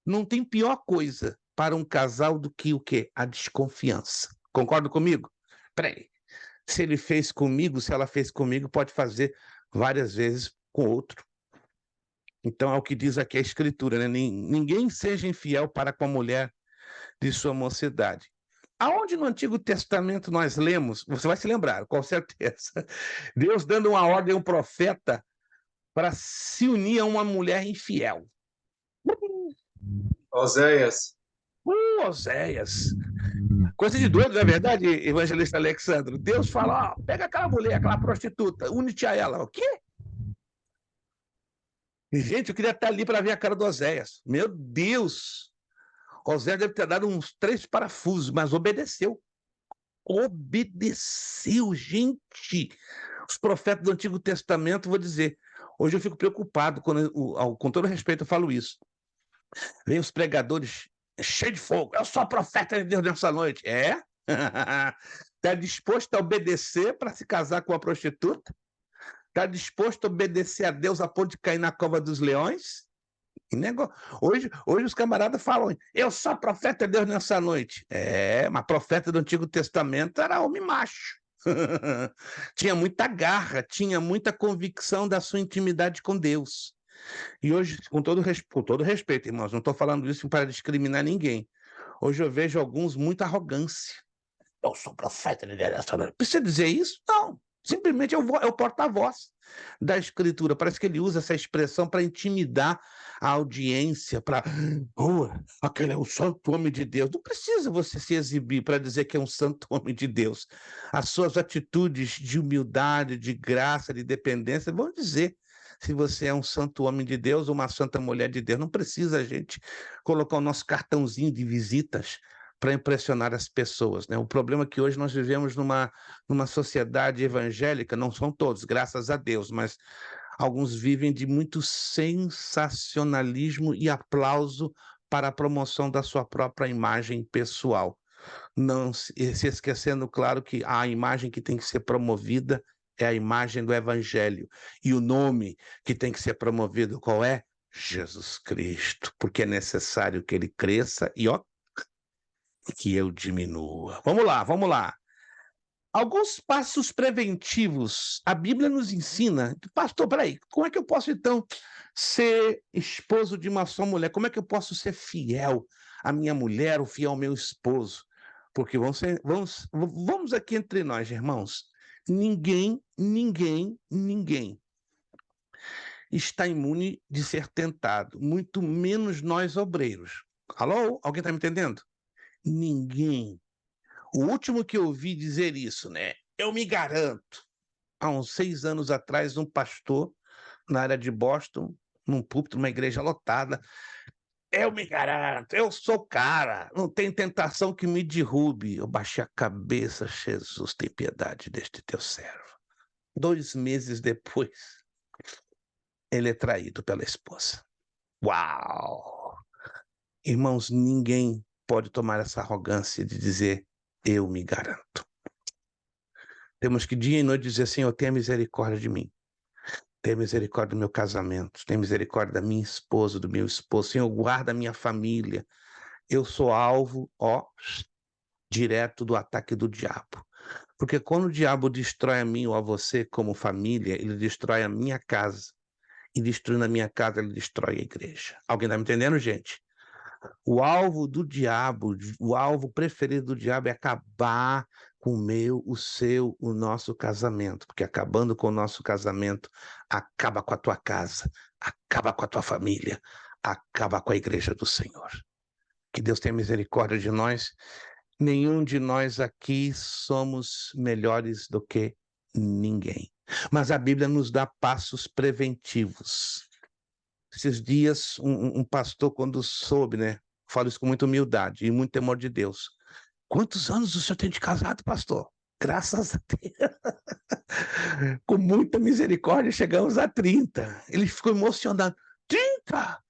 Não tem pior coisa para um casal do que o quê? A desconfiança. Concorda comigo? Peraí, se ele fez comigo, se ela fez comigo, pode fazer várias vezes com outro. Então, é o que diz aqui a Escritura, né? Ninguém seja infiel para com a mulher de sua mocidade. Aonde no Antigo Testamento nós lemos, você vai se lembrar, com certeza, Deus dando uma ordem ao profeta para se unir a uma mulher infiel. Oséias. Oséias. Coisa de doido, não é verdade, evangelista Alexandre? Deus fala, ó, pega aquela mulher, aquela prostituta, une-te a ela. O quê? Gente, eu queria estar ali para ver a cara do Oséias. Meu Deus! Oséias deve ter dado uns 3 parafusos, mas obedeceu. Obedeceu, gente! Os profetas do Antigo Testamento, vou dizer, hoje eu fico preocupado, com todo respeito eu falo isso. Vem os pregadores cheios de fogo. Eu sou profeta de Deus nessa noite. É? Está disposto a obedecer para se casar com uma prostituta? Está disposto a obedecer a Deus a ponto de cair na cova dos leões? Hoje os camaradas falam, eu sou profeta de Deus nessa noite. É, mas profeta do Antigo Testamento era homem macho. Tinha muita garra, tinha muita convicção da sua intimidade com Deus. E hoje, com todo respeito, irmãos, não estou falando isso para discriminar ninguém. Hoje eu vejo alguns muita arrogância. Eu sou profeta de Deus nessa noite. Precisa dizer isso? Não. Simplesmente é o porta-voz da Escritura. Parece que ele usa essa expressão para intimidar a audiência, para... aquele é um santo homem de Deus. Não precisa você se exibir para dizer que é um santo homem de Deus. As suas atitudes de humildade, de graça, de dependência vão dizer se você é um santo homem de Deus ou uma santa mulher de Deus. Não precisa a gente colocar o nosso cartãozinho de visitas para impressionar as pessoas, né? O problema é que hoje nós vivemos numa sociedade evangélica, não são todos, graças a Deus, mas alguns vivem de muito sensacionalismo e aplauso para a promoção da sua própria imagem pessoal. Não se esquecendo, claro, que a imagem que tem que ser promovida é a imagem do Evangelho. E o nome que tem que ser promovido, qual é? Jesus Cristo, porque é necessário que ele cresça e, que eu diminua. Vamos lá, vamos lá. Alguns passos preventivos. A Bíblia nos ensina. Pastor, peraí, como é que eu posso, então, ser esposo de uma só mulher? Como é que eu posso ser fiel à minha mulher, ou fiel ao meu esposo? Porque vamos aqui entre nós, irmãos. Ninguém está imune de ser tentado, muito menos nós obreiros. Alô? Alguém está me entendendo? Ninguém. O último que eu ouvi dizer isso, né? Eu me garanto. Há uns 6 anos atrás, um pastor na área de Boston, num púlpito, numa igreja lotada, eu me garanto, eu sou o cara, não tem tentação que me derrube. Eu baixei a cabeça, Jesus, tem piedade deste teu servo. 2 meses depois, ele é traído pela esposa. Uau! Irmãos, ninguém pode tomar essa arrogância de dizer, eu me garanto. Temos que dia e noite dizer, Senhor, tenha misericórdia de mim. Tenha misericórdia do meu casamento. Tenha misericórdia da minha esposa, do meu esposo. Senhor, guarda a minha família. Eu sou alvo, direto do ataque do diabo. Porque quando o diabo destrói a mim ou a você como família, ele destrói a minha casa. E destruindo a minha casa, ele destrói a igreja. Alguém está me entendendo, gente? O alvo do diabo, o alvo preferido do diabo é acabar com o meu, o seu, o nosso casamento. Porque acabando com o nosso casamento, acaba com a tua casa, acaba com a tua família, acaba com a igreja do Senhor. Que Deus tenha misericórdia de nós. Nenhum de nós aqui somos melhores do que ninguém. Mas a Bíblia nos dá passos preventivos. Esses dias, um pastor, quando soube, né? Falo isso com muita humildade e muito temor de Deus. Quantos anos o senhor tem de casado, pastor? Graças a Deus. Com muita misericórdia, chegamos a 30. Ele ficou emocionado. 30?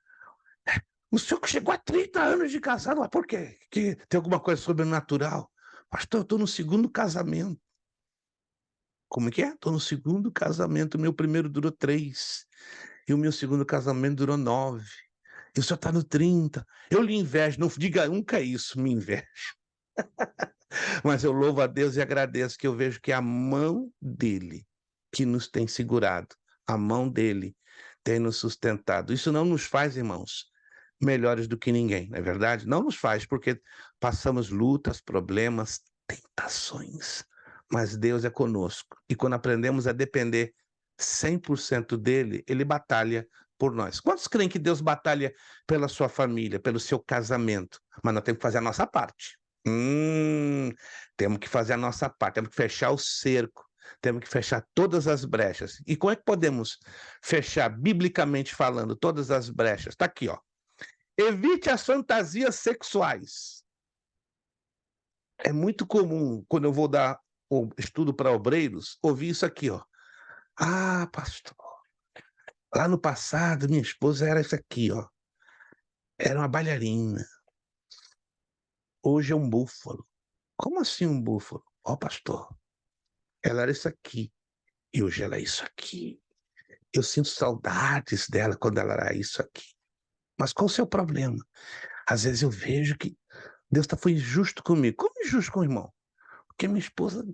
O senhor chegou a 30 anos de casado, mas por quê? Que tem alguma coisa sobrenatural? Pastor, eu estou no 2º casamento. Como é que é? Estou no 2º casamento. O meu primeiro durou 3. E o meu 2º casamento durou 9. E o senhor está no 30. Eu lhe invejo. Não diga nunca isso, me invejo. Mas eu louvo a Deus e agradeço que eu vejo que a mão dele que nos tem segurado, a mão dele tem nos sustentado. Isso não nos faz, irmãos, melhores do que ninguém, não é verdade? Não nos faz, porque passamos lutas, problemas, tentações, mas Deus é conosco. E quando aprendemos a depender 100% dele, ele batalha por nós. Quantos creem que Deus batalha pela sua família, pelo seu casamento? Mas nós temos que fazer a nossa parte. Temos que fazer a nossa parte, temos que fechar o cerco, temos que fechar todas as brechas. E como é que podemos fechar, biblicamente falando, todas as brechas? Está aqui, ó. Evite as fantasias sexuais. É muito comum, quando eu vou dar o estudo para obreiros, ouvir isso aqui, ó. Ah, pastor, lá no passado, minha esposa era isso aqui, ó. Era uma bailarina. Hoje é um búfalo. Como assim um búfalo? Ó, pastor, ela era isso aqui. E hoje ela é isso aqui. Eu sinto saudades dela quando ela era isso aqui. Mas qual o seu problema? Às vezes eu vejo que Deus foi injusto comigo. Como injusto com o irmão? Porque minha esposa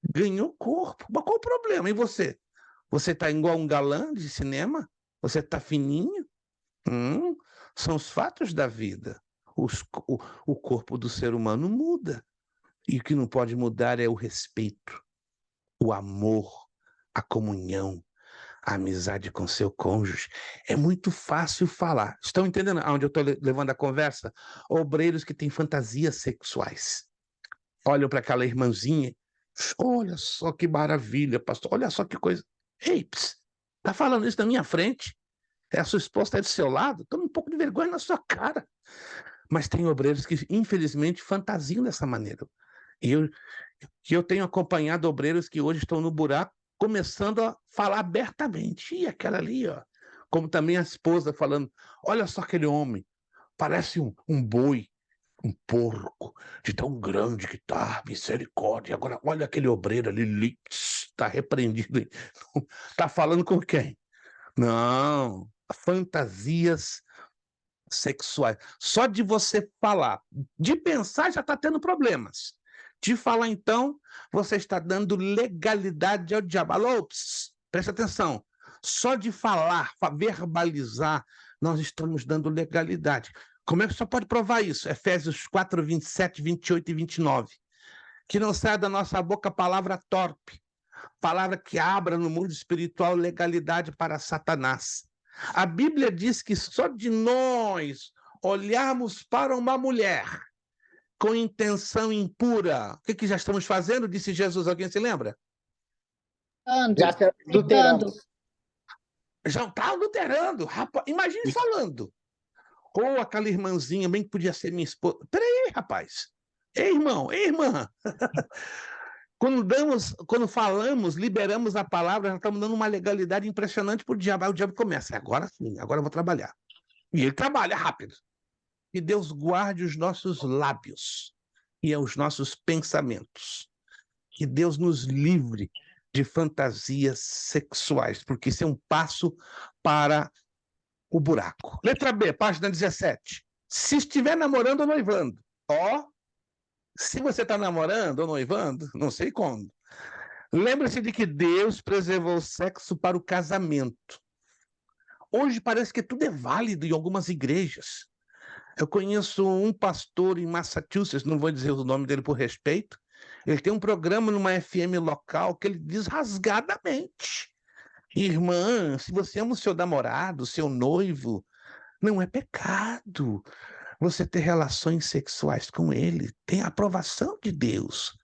ganhou corpo. Mas qual o problema? E você? Você tá igual um galã de cinema? Você tá fininho? São os fatos da vida. O corpo do ser humano muda. E o que não pode mudar é o respeito. o amor, a comunhão, a amizade com seu cônjuge. É muito fácil falar. Estão entendendo aonde eu estou levando a conversa? Obreiros que têm fantasias sexuais. Olham para aquela irmãzinha. Olha só que maravilha, pastor. Olha só que coisa. Ei, tá falando isso na minha frente? A sua esposa está do seu lado? Toma um pouco de vergonha na sua cara. Mas tem obreiros que, infelizmente, fantasiam dessa maneira. E eu tenho acompanhado obreiros que hoje estão no buraco, começando a falar abertamente. E aquela ali, ó. Como também a esposa falando, olha só aquele homem, parece um boi, um porco, de tão grande que tá, misericórdia. Agora, olha aquele obreiro ali, está repreendido. Está falando com quem? Não, fantasias sexuais. Só de você falar, de pensar, já está tendo problemas. De falar, então, você está dando legalidade ao diabo. Alô, presta atenção. Só de falar, verbalizar, nós estamos dando legalidade. Como é que você pode provar isso? Efésios 4, 27, 28 e 29. Que não saia da nossa boca palavra torpe, palavra que abra no mundo espiritual legalidade para Satanás. A Bíblia diz que só de nós olharmos para uma mulher com intenção impura, o que já estamos fazendo? Disse Jesus. Alguém se lembra? Já se adulteramos. Já está adulterando. Rapaz, imagine falando. Ou aquela irmãzinha, bem que podia ser minha esposa. Peraí, rapaz. Ei, irmão, ei, irmã. Quando falamos, liberamos a palavra, já estamos dando uma legalidade impressionante para o diabo. Aí o diabo começa, agora sim, agora eu vou trabalhar. E ele trabalha rápido. Que Deus guarde os nossos lábios e os nossos pensamentos. Que Deus nos livre de fantasias sexuais, porque isso é um passo para o buraco. Letra B, página 17. Se estiver namorando ou noivando, se você está namorando ou noivando, não sei quando, lembre-se de que Deus preservou o sexo para o casamento. Hoje parece que tudo é válido em algumas igrejas. Eu conheço um pastor em Massachusetts, não vou dizer o nome dele por respeito, ele tem um programa numa FM local que ele diz rasgadamente: irmã, se você ama o seu namorado, o seu noivo, não é pecado você ter relações sexuais com ele, tem a aprovação de Deus.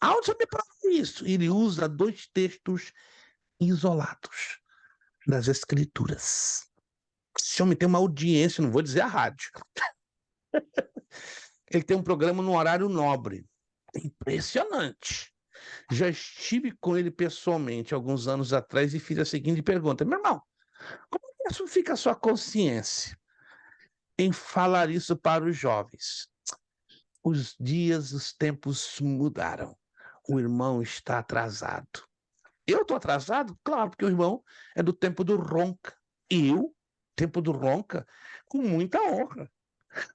Aonde você me prova isso? Ele usa 2 textos isolados das Escrituras. Esse homem tem uma audiência, não vou dizer a rádio. Ele tem um programa no horário nobre. Impressionante. Já estive com ele pessoalmente alguns anos atrás e fiz a seguinte pergunta: meu irmão, como é que fica a sua consciência em falar isso para os jovens? Os dias, os tempos mudaram. O irmão está atrasado. Eu estou atrasado? Claro, porque o irmão é do tempo do ronca. Eu, tempo do ronca, com muita honra.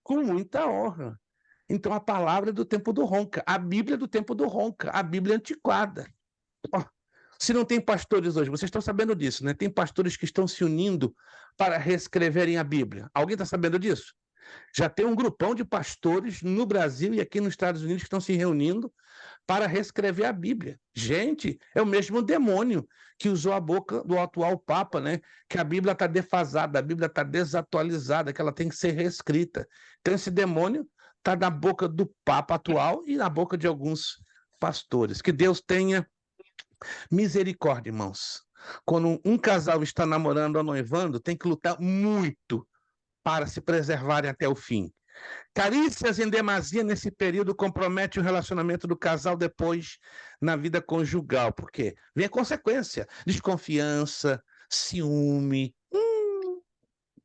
Com muita honra. Então a palavra é do tempo do ronca. A Bíblia é do tempo do ronca. A Bíblia é antiquada. Se não tem pastores hoje, vocês estão sabendo disso, né? Tem pastores que estão se unindo para reescreverem a Bíblia. Alguém está sabendo disso? Já tem um grupão de pastores no Brasil e aqui nos Estados Unidos que estão se reunindo para reescrever a Bíblia. Gente, é o mesmo demônio que usou a boca do atual Papa, né? Que a Bíblia está defasada, a Bíblia está desatualizada, que ela tem que ser reescrita. Então esse demônio está na boca do Papa atual e na boca de alguns pastores. Que Deus tenha misericórdia, irmãos. Quando um casal está namorando ou noivando, tem que lutar muito para se preservarem até o fim. Carícias em demasia nesse período compromete o relacionamento do casal depois na vida conjugal. Por quê? Vem a consequência: desconfiança, ciúme,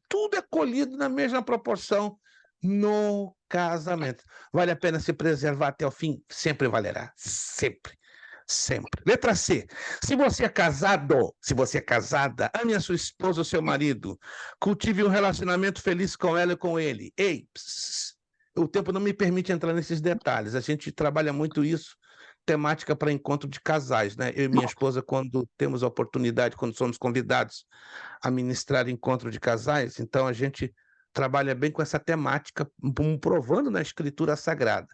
tudo é colhido na mesma proporção no casamento. Vale a pena se preservar até o fim? Sempre valerá. Sempre. Sempre. Letra C. Se você é casado, se você é casada, ame a sua esposa ou seu marido. Cultive um relacionamento feliz com ela e com ele. Ei, o tempo não me permite entrar nesses detalhes. A gente trabalha muito isso, temática para encontro de casais, né? Eu e minha esposa, quando temos a oportunidade, quando somos convidados a ministrar encontro de casais, então a gente trabalha bem com essa temática, provando na Escritura Sagrada.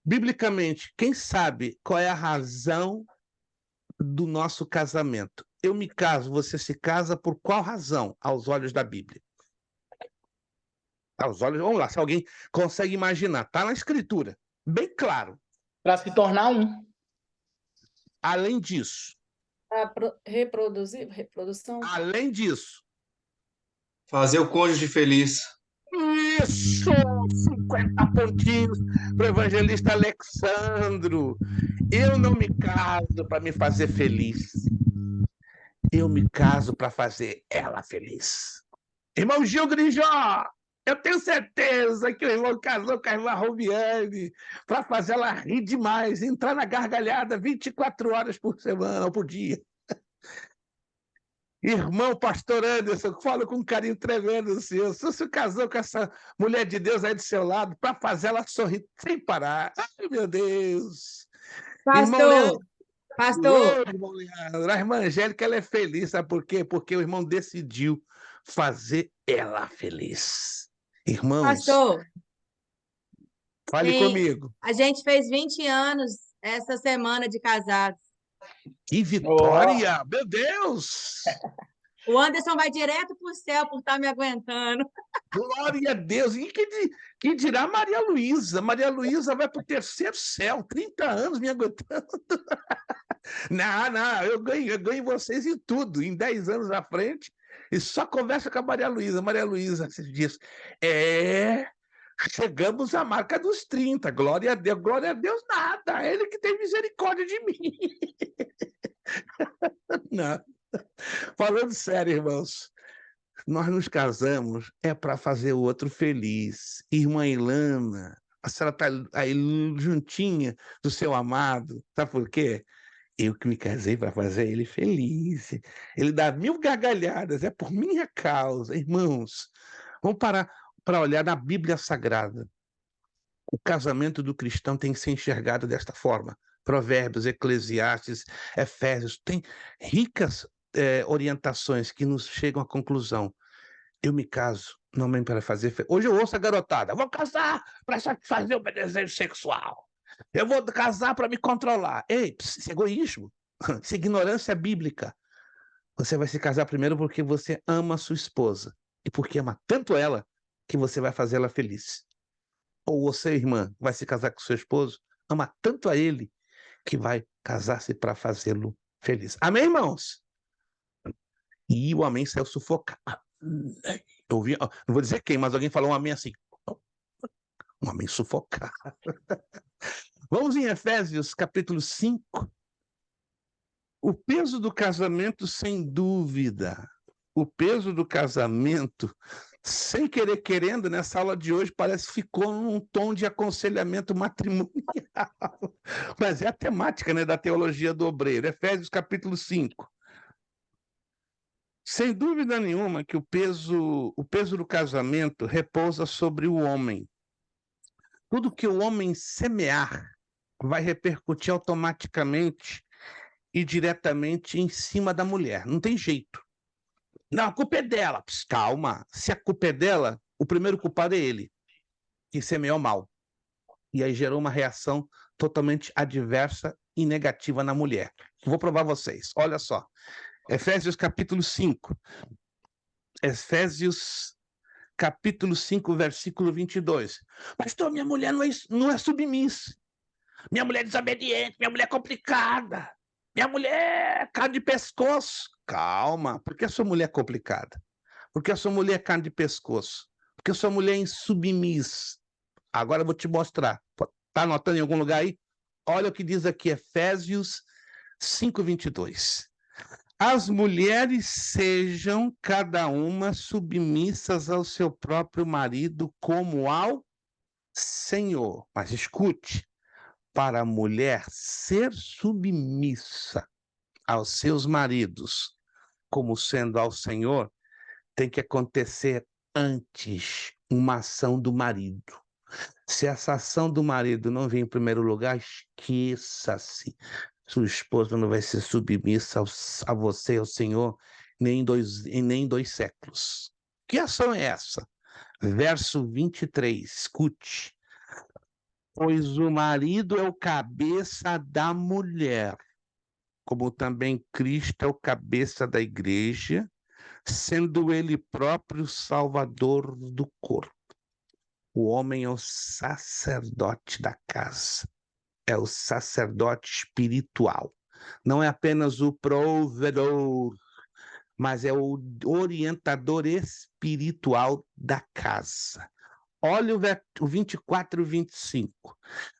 Biblicamente, quem sabe qual é a razão do nosso casamento. Eu me caso, você se casa por qual razão, aos olhos da Bíblia? Aos olhos, vamos lá, se alguém consegue imaginar, está na Escritura, bem claro. Para se tornar um. Além disso, Reprodução. além disso, Fazer o cônjuge feliz. isso! 50 pontinhos para o evangelista Alexandro. Eu não me caso para me fazer feliz. Eu me caso para fazer ela feliz. Irmão Gil Grijó, eu tenho certeza que o irmão casou com a irmã Roviane para fazer ela rir demais, entrar na gargalhada 24 horas por semana ou por dia. Irmão pastor Anderson, falo com um carinho tremendo do senhor. Se você casou com essa mulher de Deus aí do seu lado para fazer ela sorrir sem parar. Ai, meu Deus. Pastor, Irmão Leandro, a irmã Angélica, ela é feliz, sabe por quê? Porque o irmão decidiu fazer ela feliz. Irmãos, fale comigo. A gente fez 20 anos essa semana de casados. Que vitória! Meu Deus! O Anderson vai direto para o céu por estar me aguentando. Glória a Deus! E que dirá Maria Luísa? Maria Luísa vai para o terceiro céu, 30 anos me aguentando. Não, eu ganho vocês em tudo, em 10 anos à frente, e só conversa com a Maria Luísa. Maria Luísa diz, chegamos à marca dos 30, glória a Deus nada, é Ele que tem misericórdia de mim. Não. Falando sério, irmãos, nós nos casamos para fazer o outro feliz. Irmã Ilana, a senhora está aí juntinha do seu amado, sabe por quê? Eu que me casei para fazer ele feliz. Ele dá 1000 gargalhadas, é por minha causa. Irmãos, vamos parar para olhar na Bíblia Sagrada. O casamento do cristão tem que ser enxergado desta forma. Provérbios, Eclesiastes, Efésios, tem ricas orientações que nos chegam à conclusão. Eu me caso, não é para fazer... Hoje eu ouço a garotada, vou casar para satisfazer o meu desejo sexual. Eu vou casar para me controlar. Ei, isso é egoísmo. Isso é ignorância bíblica. Você vai se casar primeiro porque você ama a sua esposa. E porque ama tanto ela que você vai fazer ela feliz. Ou você, irmã, vai se casar com seu esposo, ama tanto a ele que vai casar-se para fazê-lo feliz. Amém, irmãos? E o amém saiu sufocado. Eu ouvi, não vou dizer quem, mas alguém falou um amém assim. Um amém sufocado. Vamos em Efésios, capítulo 5. O peso do casamento, sem dúvida. O peso do casamento, sem querer querendo, nessa aula de hoje, parece que ficou num tom de aconselhamento matrimonial. Mas é a temática, né, da teologia do obreiro. Efésios, capítulo 5. Sem dúvida nenhuma que o peso do casamento repousa sobre o homem. Tudo que o homem semear vai repercutir automaticamente e diretamente em cima da mulher. Não tem jeito. Não, a culpa é dela. Pss, calma. Se a culpa é dela, o primeiro culpado é ele, que semeou mal. E aí gerou uma reação totalmente adversa e negativa na mulher. Vou provar vocês. Olha só. Efésios capítulo 5. Efésios capítulo 5, versículo 22. Pastor, minha mulher não é submissa. Minha mulher é desobediente, minha mulher é complicada. Minha mulher é carne de pescoço. Calma, por que a sua mulher é complicada? Porque a sua mulher é carne de pescoço. Porque a sua mulher é insubmissa. Agora eu vou te mostrar. Está anotando em algum lugar aí? Olha o que diz aqui, Efésios 5, 22. As mulheres sejam cada uma submissas ao seu próprio marido como ao Senhor. Mas escute, para a mulher ser submissa aos seus maridos, como sendo ao Senhor, tem que acontecer antes uma ação do marido. Se essa ação do marido não vem em primeiro lugar, esqueça-se. Sua esposa não vai ser submissa a você, ao Senhor, nem em 2 séculos. Que ação é essa? Verso 23, escute. Pois o marido é o cabeça da mulher, como também Cristo é o cabeça da igreja, sendo ele próprio salvador do corpo. O homem é o sacerdote da casa, é o sacerdote espiritual. Não é apenas o provedor, mas é o orientador espiritual da casa. Olha o 24 e 25.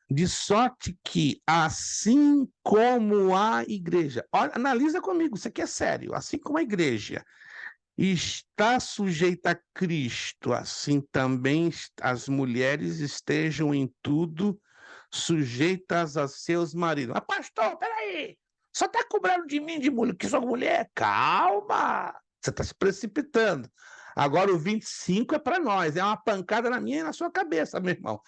De sorte que, assim como a igreja, olha, analisa comigo, isso aqui é sério, assim como a igreja está sujeita a Cristo, assim também as mulheres estejam em tudo sujeitas a seus maridos. Mas, pastor, peraí, só está cobrando de mim, de mulher, que sou mulher? Calma, você está se precipitando. Agora o 25 é para nós, é uma pancada na minha e na sua cabeça, meu irmão.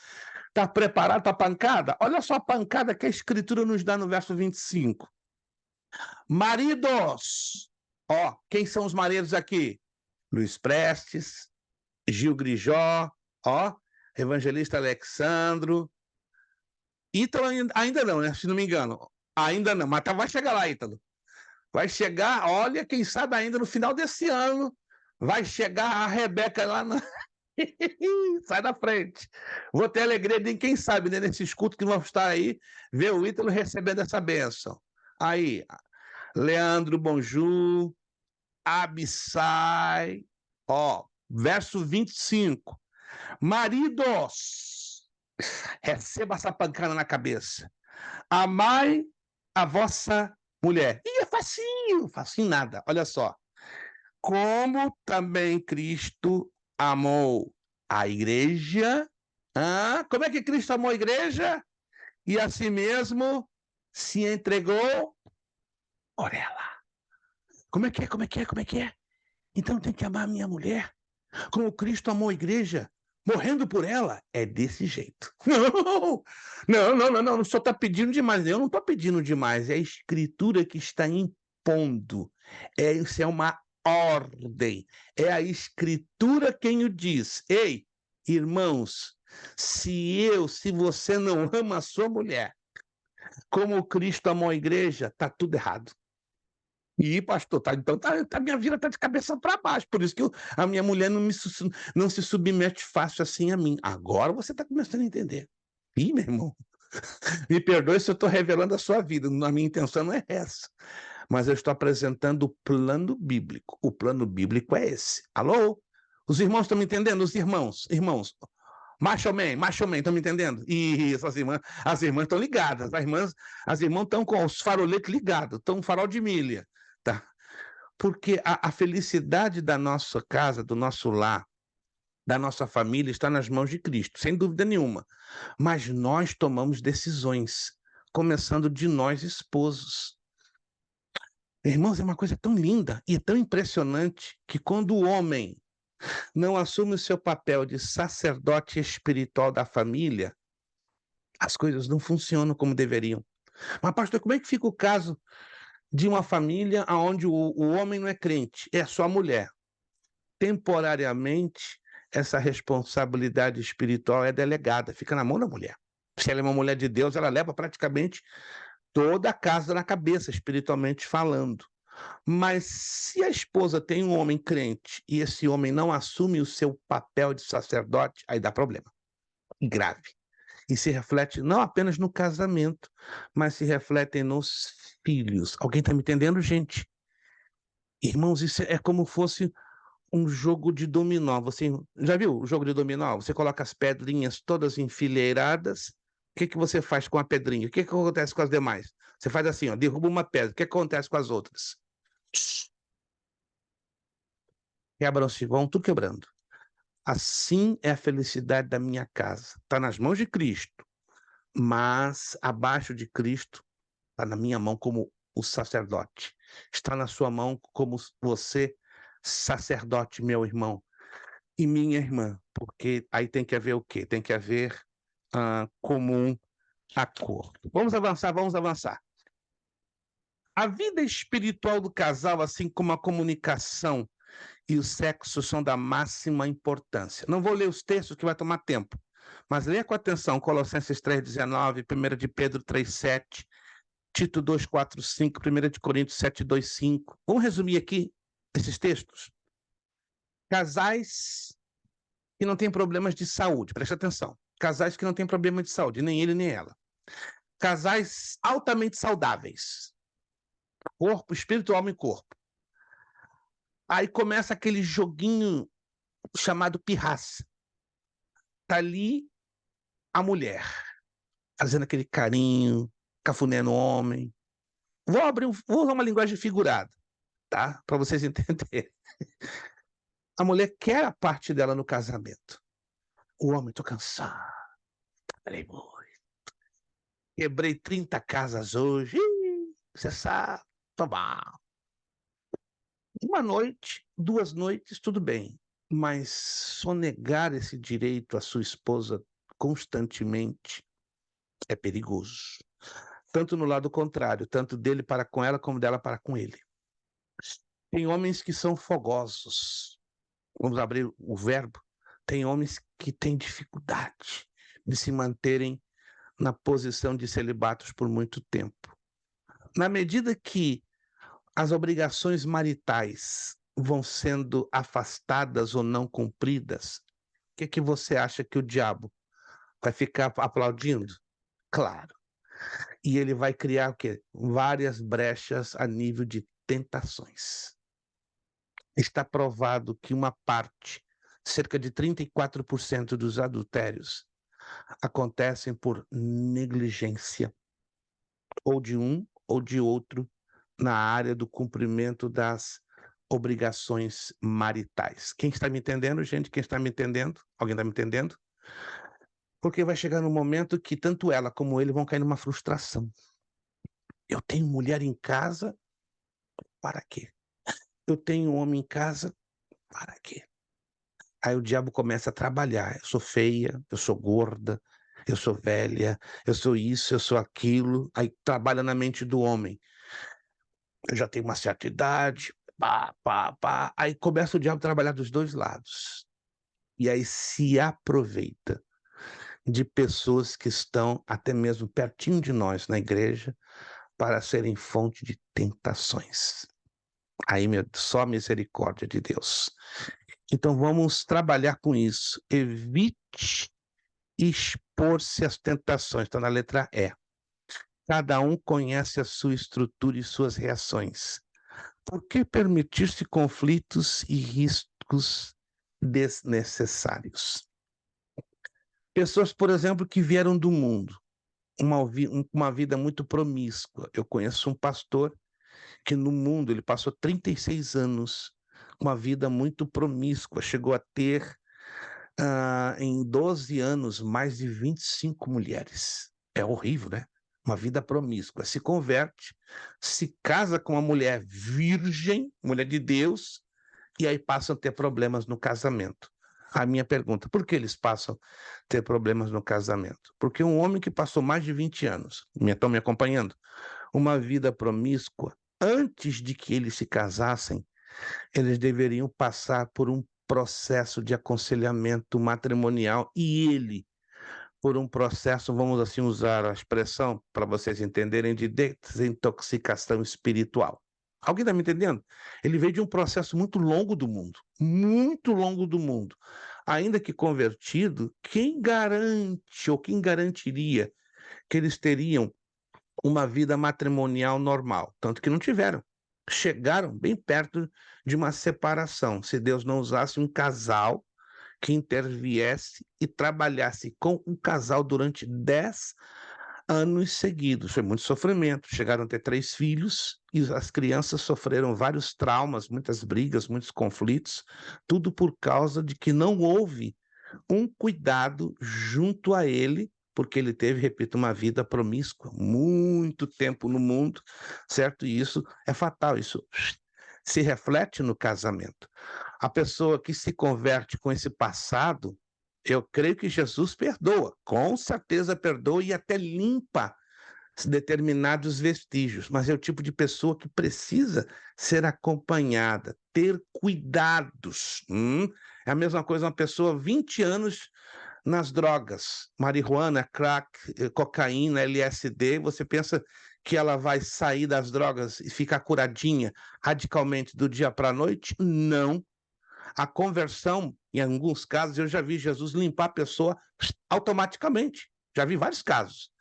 Está preparado para a pancada? Olha só a pancada que a Escritura nos dá no verso 25. Maridos, ó, quem são os maridos aqui? Luiz Prestes, Gil Grijó, ó, Evangelista Alexandro. Ítalo ainda não, né? Se não me engano. Ainda não, mas vai chegar lá, Ítalo. Vai chegar, olha, quem sabe ainda no final desse ano, vai chegar a Rebeca lá na... Sai da frente. Vou ter alegria de quem sabe, né, nesses cultos que vão estar aí, ver o Ítalo recebendo essa bênção. Aí, Leandro Bonjú, Abissai, ó, verso 25. Maridos, receba essa pancada na cabeça. Amai a vossa mulher. E é facinho, facinho nada. Olha só. Como também Cristo amou a igreja. Como é que Cristo amou a igreja? E assim mesmo se entregou por ela. Como é que é? Como é que é? Como é que é? Então tem que amar a minha mulher. Como Cristo amou a igreja, morrendo por ela. É desse jeito. Não. O senhor está pedindo demais. Eu não estou pedindo demais. É a Escritura que está impondo. Isso é uma ordem. É a Escritura quem o diz. Ei, irmãos, se você não ama a sua mulher, como Cristo amou a igreja, está tudo errado. E, pastor, então minha vida está de cabeça para baixo. Por isso que a minha mulher não se submete fácil assim a mim. Agora você está começando a entender. Ih, meu irmão, me perdoe se eu estou revelando a sua vida. A minha intenção não é essa. Mas eu estou apresentando o plano bíblico. O plano bíblico é esse. Alô? Os irmãos estão me entendendo? Os irmãos. Macho man, estão me entendendo? Isso, as irmãs estão ligadas. As irmãs estão com os faroletes ligados, estão farol de milha. Tá? Porque a felicidade da nossa casa, do nosso lar, da nossa família, está nas mãos de Cristo, sem dúvida nenhuma. Mas nós tomamos decisões, começando de nós, esposos. Irmãos, é uma coisa tão linda e tão impressionante que quando o homem não assume o seu papel de sacerdote espiritual da família, as coisas não funcionam como deveriam. Mas, pastor, como é que fica o caso de uma família onde o homem não é crente, é só a mulher? Temporariamente, essa responsabilidade espiritual é delegada, fica na mão da mulher. Se ela é uma mulher de Deus, ela leva praticamente toda a casa na cabeça, espiritualmente falando. Mas se a esposa tem um homem crente e esse homem não assume o seu papel de sacerdote, aí dá problema. Grave. E se reflete não apenas no casamento, mas se reflete nos filhos. Alguém está me entendendo, gente? Irmãos, isso é como fosse um jogo de dominó. Você já viu o jogo de dominó? Você coloca as pedrinhas todas enfileiradas. O que você faz com a pedrinha? O que acontece com as demais? Você faz assim, ó, derruba uma pedra. O que acontece com as outras? Quebram-se, vão tudo quebrando. Assim é a felicidade da minha casa. Está nas mãos de Cristo, mas abaixo de Cristo está na minha mão como o sacerdote. Está na sua mão como você, sacerdote, meu irmão, e minha irmã, porque aí tem que haver o quê? Tem que haver comum acordo. Vamos avançar. A vida espiritual do casal, assim como a comunicação e o sexo, são da máxima importância. Não vou ler os textos que vai tomar tempo, mas leia com atenção Colossenses 3,19, 1 de Pedro 3,7, Tito 2:4-5, 1 de Coríntios 7:2-5. Vamos resumir aqui esses textos? Casais que não têm problemas de saúde, preste atenção. Casais que não têm problema de saúde, nem ele nem ela. Casais altamente saudáveis. Corpo, espírito, alma e corpo. Aí começa aquele joguinho chamado pirraça. Tá ali a mulher, fazendo aquele carinho, cafuné no homem. Vou usar uma linguagem figurada, tá? Para vocês entenderem. A mulher quer a parte dela no casamento. O homem, tô cansado. Trabalhei muito. Quebrei 30 casas hoje. Você sabe, tô mal. Uma noite, 2 noites, tudo bem. Mas sonegar esse direito à sua esposa constantemente é perigoso. Tanto no lado contrário, tanto dele para com ela, como dela para com ele. Tem homens que são fogosos. Vamos abrir o verbo. Tem homens que têm dificuldade de se manterem na posição de celibatos por muito tempo. Na medida que as obrigações maritais vão sendo afastadas ou não cumpridas, o que você acha que o diabo vai ficar aplaudindo? Claro. E ele vai criar o quê? Várias brechas a nível de tentações. Está provado que uma parte, cerca de 34% dos adultérios, acontecem por negligência, ou de um ou de outro, na área do cumprimento das obrigações maritais. Quem está me entendendo, gente? Quem está me entendendo? Alguém está me entendendo? Porque vai chegar no momento que tanto ela como ele vão cair numa frustração. Eu tenho mulher em casa, para quê? Eu tenho homem em casa, para quê? Aí o diabo começa a trabalhar. Eu sou feia, eu sou gorda, eu sou velha, eu sou isso, eu sou aquilo. Aí trabalha na mente do homem. Eu já tenho uma certa idade, pá. Aí começa o diabo a trabalhar dos dois lados. E aí se aproveita de pessoas que estão até mesmo pertinho de nós na igreja para serem fonte de tentações. Aí, só a misericórdia de Deus. Então vamos trabalhar com isso. Evite expor-se às tentações. Está na letra E. Cada um conhece a sua estrutura e suas reações. Por que permitir-se conflitos e riscos desnecessários? Pessoas, por exemplo, que vieram do mundo, uma vida muito promíscua. Eu conheço um pastor que no mundo ele passou 36 anos, uma vida muito promíscua, chegou a ter em 12 anos mais de 25 mulheres. É horrível, né? Uma vida promíscua. Se converte, se casa com uma mulher virgem, mulher de Deus, e aí passam a ter problemas no casamento. A minha pergunta, por que eles passam a ter problemas no casamento? Porque um homem que passou mais de 20 anos, estão me acompanhando, uma vida promíscua, antes de que eles se casassem, eles deveriam passar por um processo de aconselhamento matrimonial e ele, por um processo, vamos assim usar a expressão para vocês entenderem, de desintoxicação espiritual. Alguém está me entendendo? Ele veio de um processo muito longo do mundo, muito longo do mundo. Ainda que convertido, quem garante ou quem garantiria que eles teriam uma vida matrimonial normal? Tanto que não tiveram. Chegaram bem perto de uma separação, se Deus não usasse um casal que interviesse e trabalhasse com um casal durante 10 anos seguidos. Foi muito sofrimento. Chegaram a ter 3 filhos e as crianças sofreram vários traumas, muitas brigas, muitos conflitos, tudo por causa de que não houve um cuidado junto a ele, porque ele teve, repito, uma vida promíscua, muito tempo no mundo, certo? E isso é fatal, isso se reflete no casamento. A pessoa que se converte com esse passado, eu creio que Jesus perdoa, com certeza perdoa e até limpa determinados vestígios, mas é o tipo de pessoa que precisa ser acompanhada, ter cuidados. É a mesma coisa uma pessoa 20 anos nas drogas, marihuana, crack, cocaína, LSD, você pensa que ela vai sair das drogas e ficar curadinha radicalmente do dia para a noite? Não. A conversão, em alguns casos, eu já vi Jesus limpar a pessoa automaticamente. Já vi vários casos.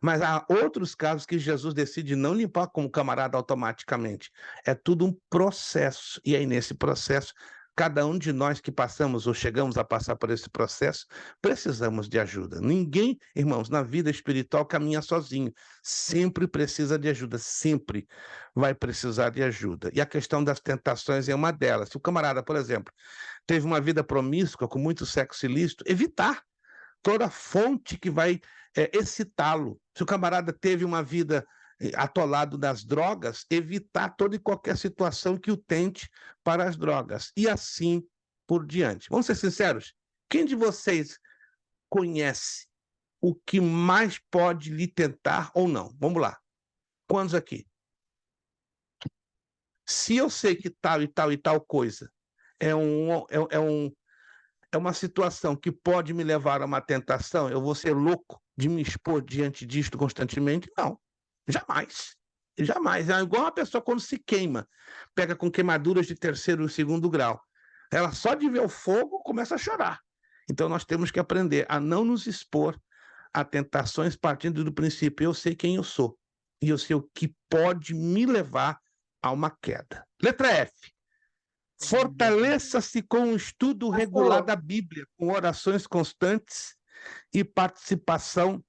Mas há outros casos que Jesus decide não limpar como camarada automaticamente. É tudo um processo. E aí, nesse processo, cada um de nós que passamos ou chegamos a passar por esse processo, precisamos de ajuda. Ninguém, irmãos, na vida espiritual caminha sozinho. Sempre precisa de ajuda, sempre vai precisar de ajuda. E a questão das tentações é uma delas. Se o camarada, por exemplo, teve uma vida promíscua, com muito sexo ilícito, evitar toda fonte que vai excitá-lo. Se o camarada teve uma vida atolado das drogas, evitar toda e qualquer situação que o tente para as drogas. E assim por diante. Vamos ser sinceros? Quem de vocês conhece o que mais pode lhe tentar ou não? Vamos lá. Quantos aqui? Se eu sei que tal e tal e tal coisa é uma situação que pode me levar a uma tentação, eu vou ser louco de me expor diante disto constantemente? Não, jamais. Jamais. É igual uma pessoa quando se queima, pega com queimaduras de 3º e 2º grau. Ela só de ver o fogo começa a chorar. Então nós temos que aprender a não nos expor a tentações partindo do princípio, eu sei quem eu sou e eu sei o que pode me levar a uma queda. Letra F. Fortaleça-se com um estudo regular da Bíblia, com orações constantes e participação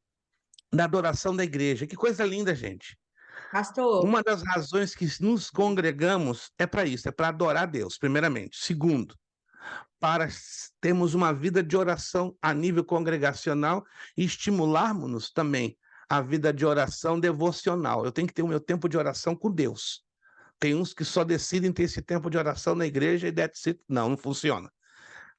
na adoração da igreja. Que coisa linda, gente. Pastor, Uma das razões que nos congregamos é para isso, é para adorar a Deus, primeiramente. Segundo, para termos uma vida de oração a nível congregacional e estimularmos-nos também a vida de oração devocional. Eu tenho que ter o meu tempo de oração com Deus. Tem uns que só decidem ter esse tempo de oração na igreja e that's it. Não, não funciona.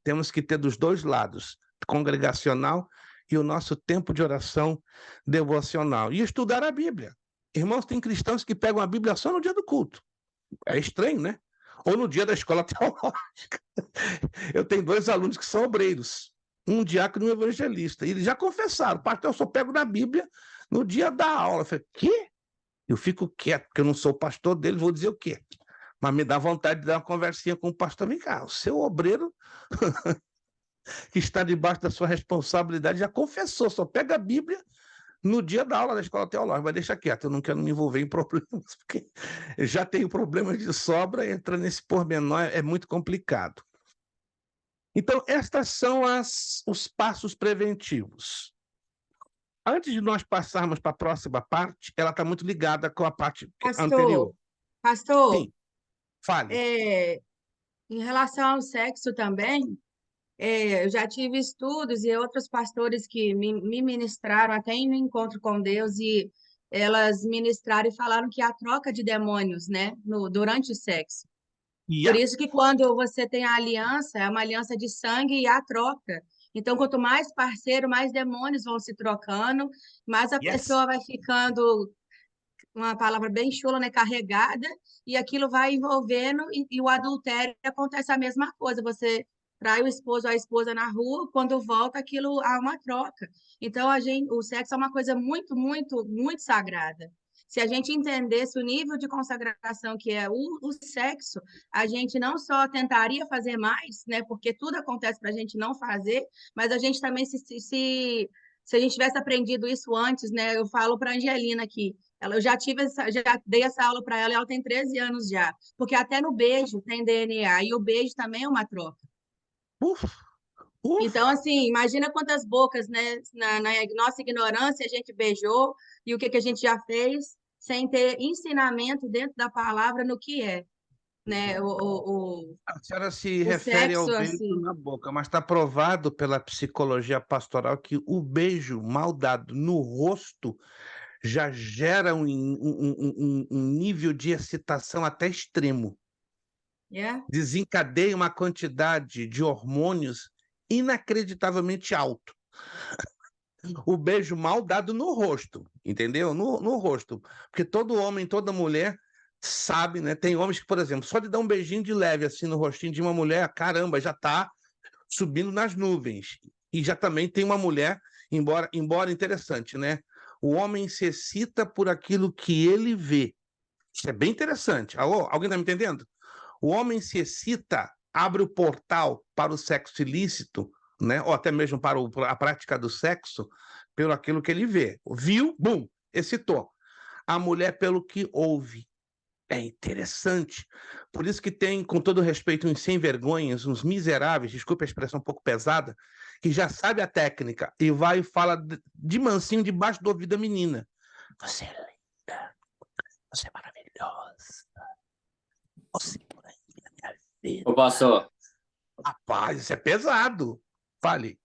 Temos que ter dos dois lados, congregacional e o nosso tempo de oração devocional. E estudar a Bíblia. Irmãos, tem cristãos que pegam a Bíblia só no dia do culto. É estranho, né? Ou no dia da escola teológica. Eu tenho 2 alunos que são obreiros, um diácono e um evangelista. E eles já confessaram, pastor, eu só pego na Bíblia no dia da aula. Eu falei, quê? Eu fico quieto, porque eu não sou o pastor dele, vou dizer o quê? Mas me dá vontade de dar uma conversinha com o pastor. Vem cá, o seu obreiro que está debaixo da sua responsabilidade já confessou, só pega a Bíblia no dia da aula da escola teológica. Mas deixa quieto, eu não quero me envolver em problemas, porque eu já tenho problemas de sobra, entrar nesse pormenor é muito complicado. Então, estes são os passos preventivos. Antes de nós passarmos para a próxima parte, ela está muito ligada com a parte anterior. Pastor, Sim, fale. em relação ao sexo também, eu já tive estudos e outros pastores que me ministraram até em um encontro com Deus e elas ministraram e falaram que há troca de demônios, né, durante o sexo. Por isso que quando você tem a aliança, é uma aliança de sangue e há troca. Então, quanto mais parceiro, mais demônios vão se trocando, mais a pessoa vai ficando, uma palavra bem chula, né, carregada, e aquilo vai envolvendo, e o adultério acontece a mesma coisa. Você trai o esposo ou a esposa na rua, quando volta, aquilo há uma troca. Então, o sexo é uma coisa muito, muito, muito sagrada. Se a gente entendesse o nível de consagração que é o sexo, a gente não só tentaria fazer mais, né? Porque tudo acontece para a gente não fazer, mas a gente também, se a gente tivesse aprendido isso antes, né? Eu falo para a Angelina aqui, eu já dei essa aula para ela e ela tem 13 anos já, porque até no beijo tem DNA, e o beijo também é uma troca. Então, assim, imagina quantas bocas, né, na nossa ignorância a gente beijou e o que a gente já fez sem ter ensinamento dentro da palavra no que é, né? A senhora se refere ao sexo, beijo assim. na boca, mas está provado pela psicologia pastoral que o beijo mal dado no rosto já gera um nível de excitação até extremo. Desencadeia uma quantidade de hormônios inacreditavelmente alto. O beijo mal dado no rosto, entendeu? No rosto. Porque todo homem, toda mulher sabe, né? Tem homens que, por exemplo, só de dar um beijinho de leve assim no rostinho de uma mulher, caramba, já está subindo nas nuvens. E já também tem uma mulher, embora interessante, né? O homem se excita por aquilo que ele vê. Isso é bem interessante. Alô, alguém está me entendendo? O homem se excita, abre o portal para o sexo ilícito, né? Ou até mesmo para a prática do sexo, pelo aquilo que ele vê. Viu, bum, excitou. A mulher pelo que ouve. É interessante. Por isso que tem, com todo respeito, uns sem-vergonhas, uns miseráveis, desculpa a expressão um pouco pesada, que já sabe a técnica e vai e fala de mansinho debaixo do ouvido da menina. Você é linda. Você é maravilhosa. Você por aí, minha vida. Ô, pastor, Rapaz, isso é pesado. Fale.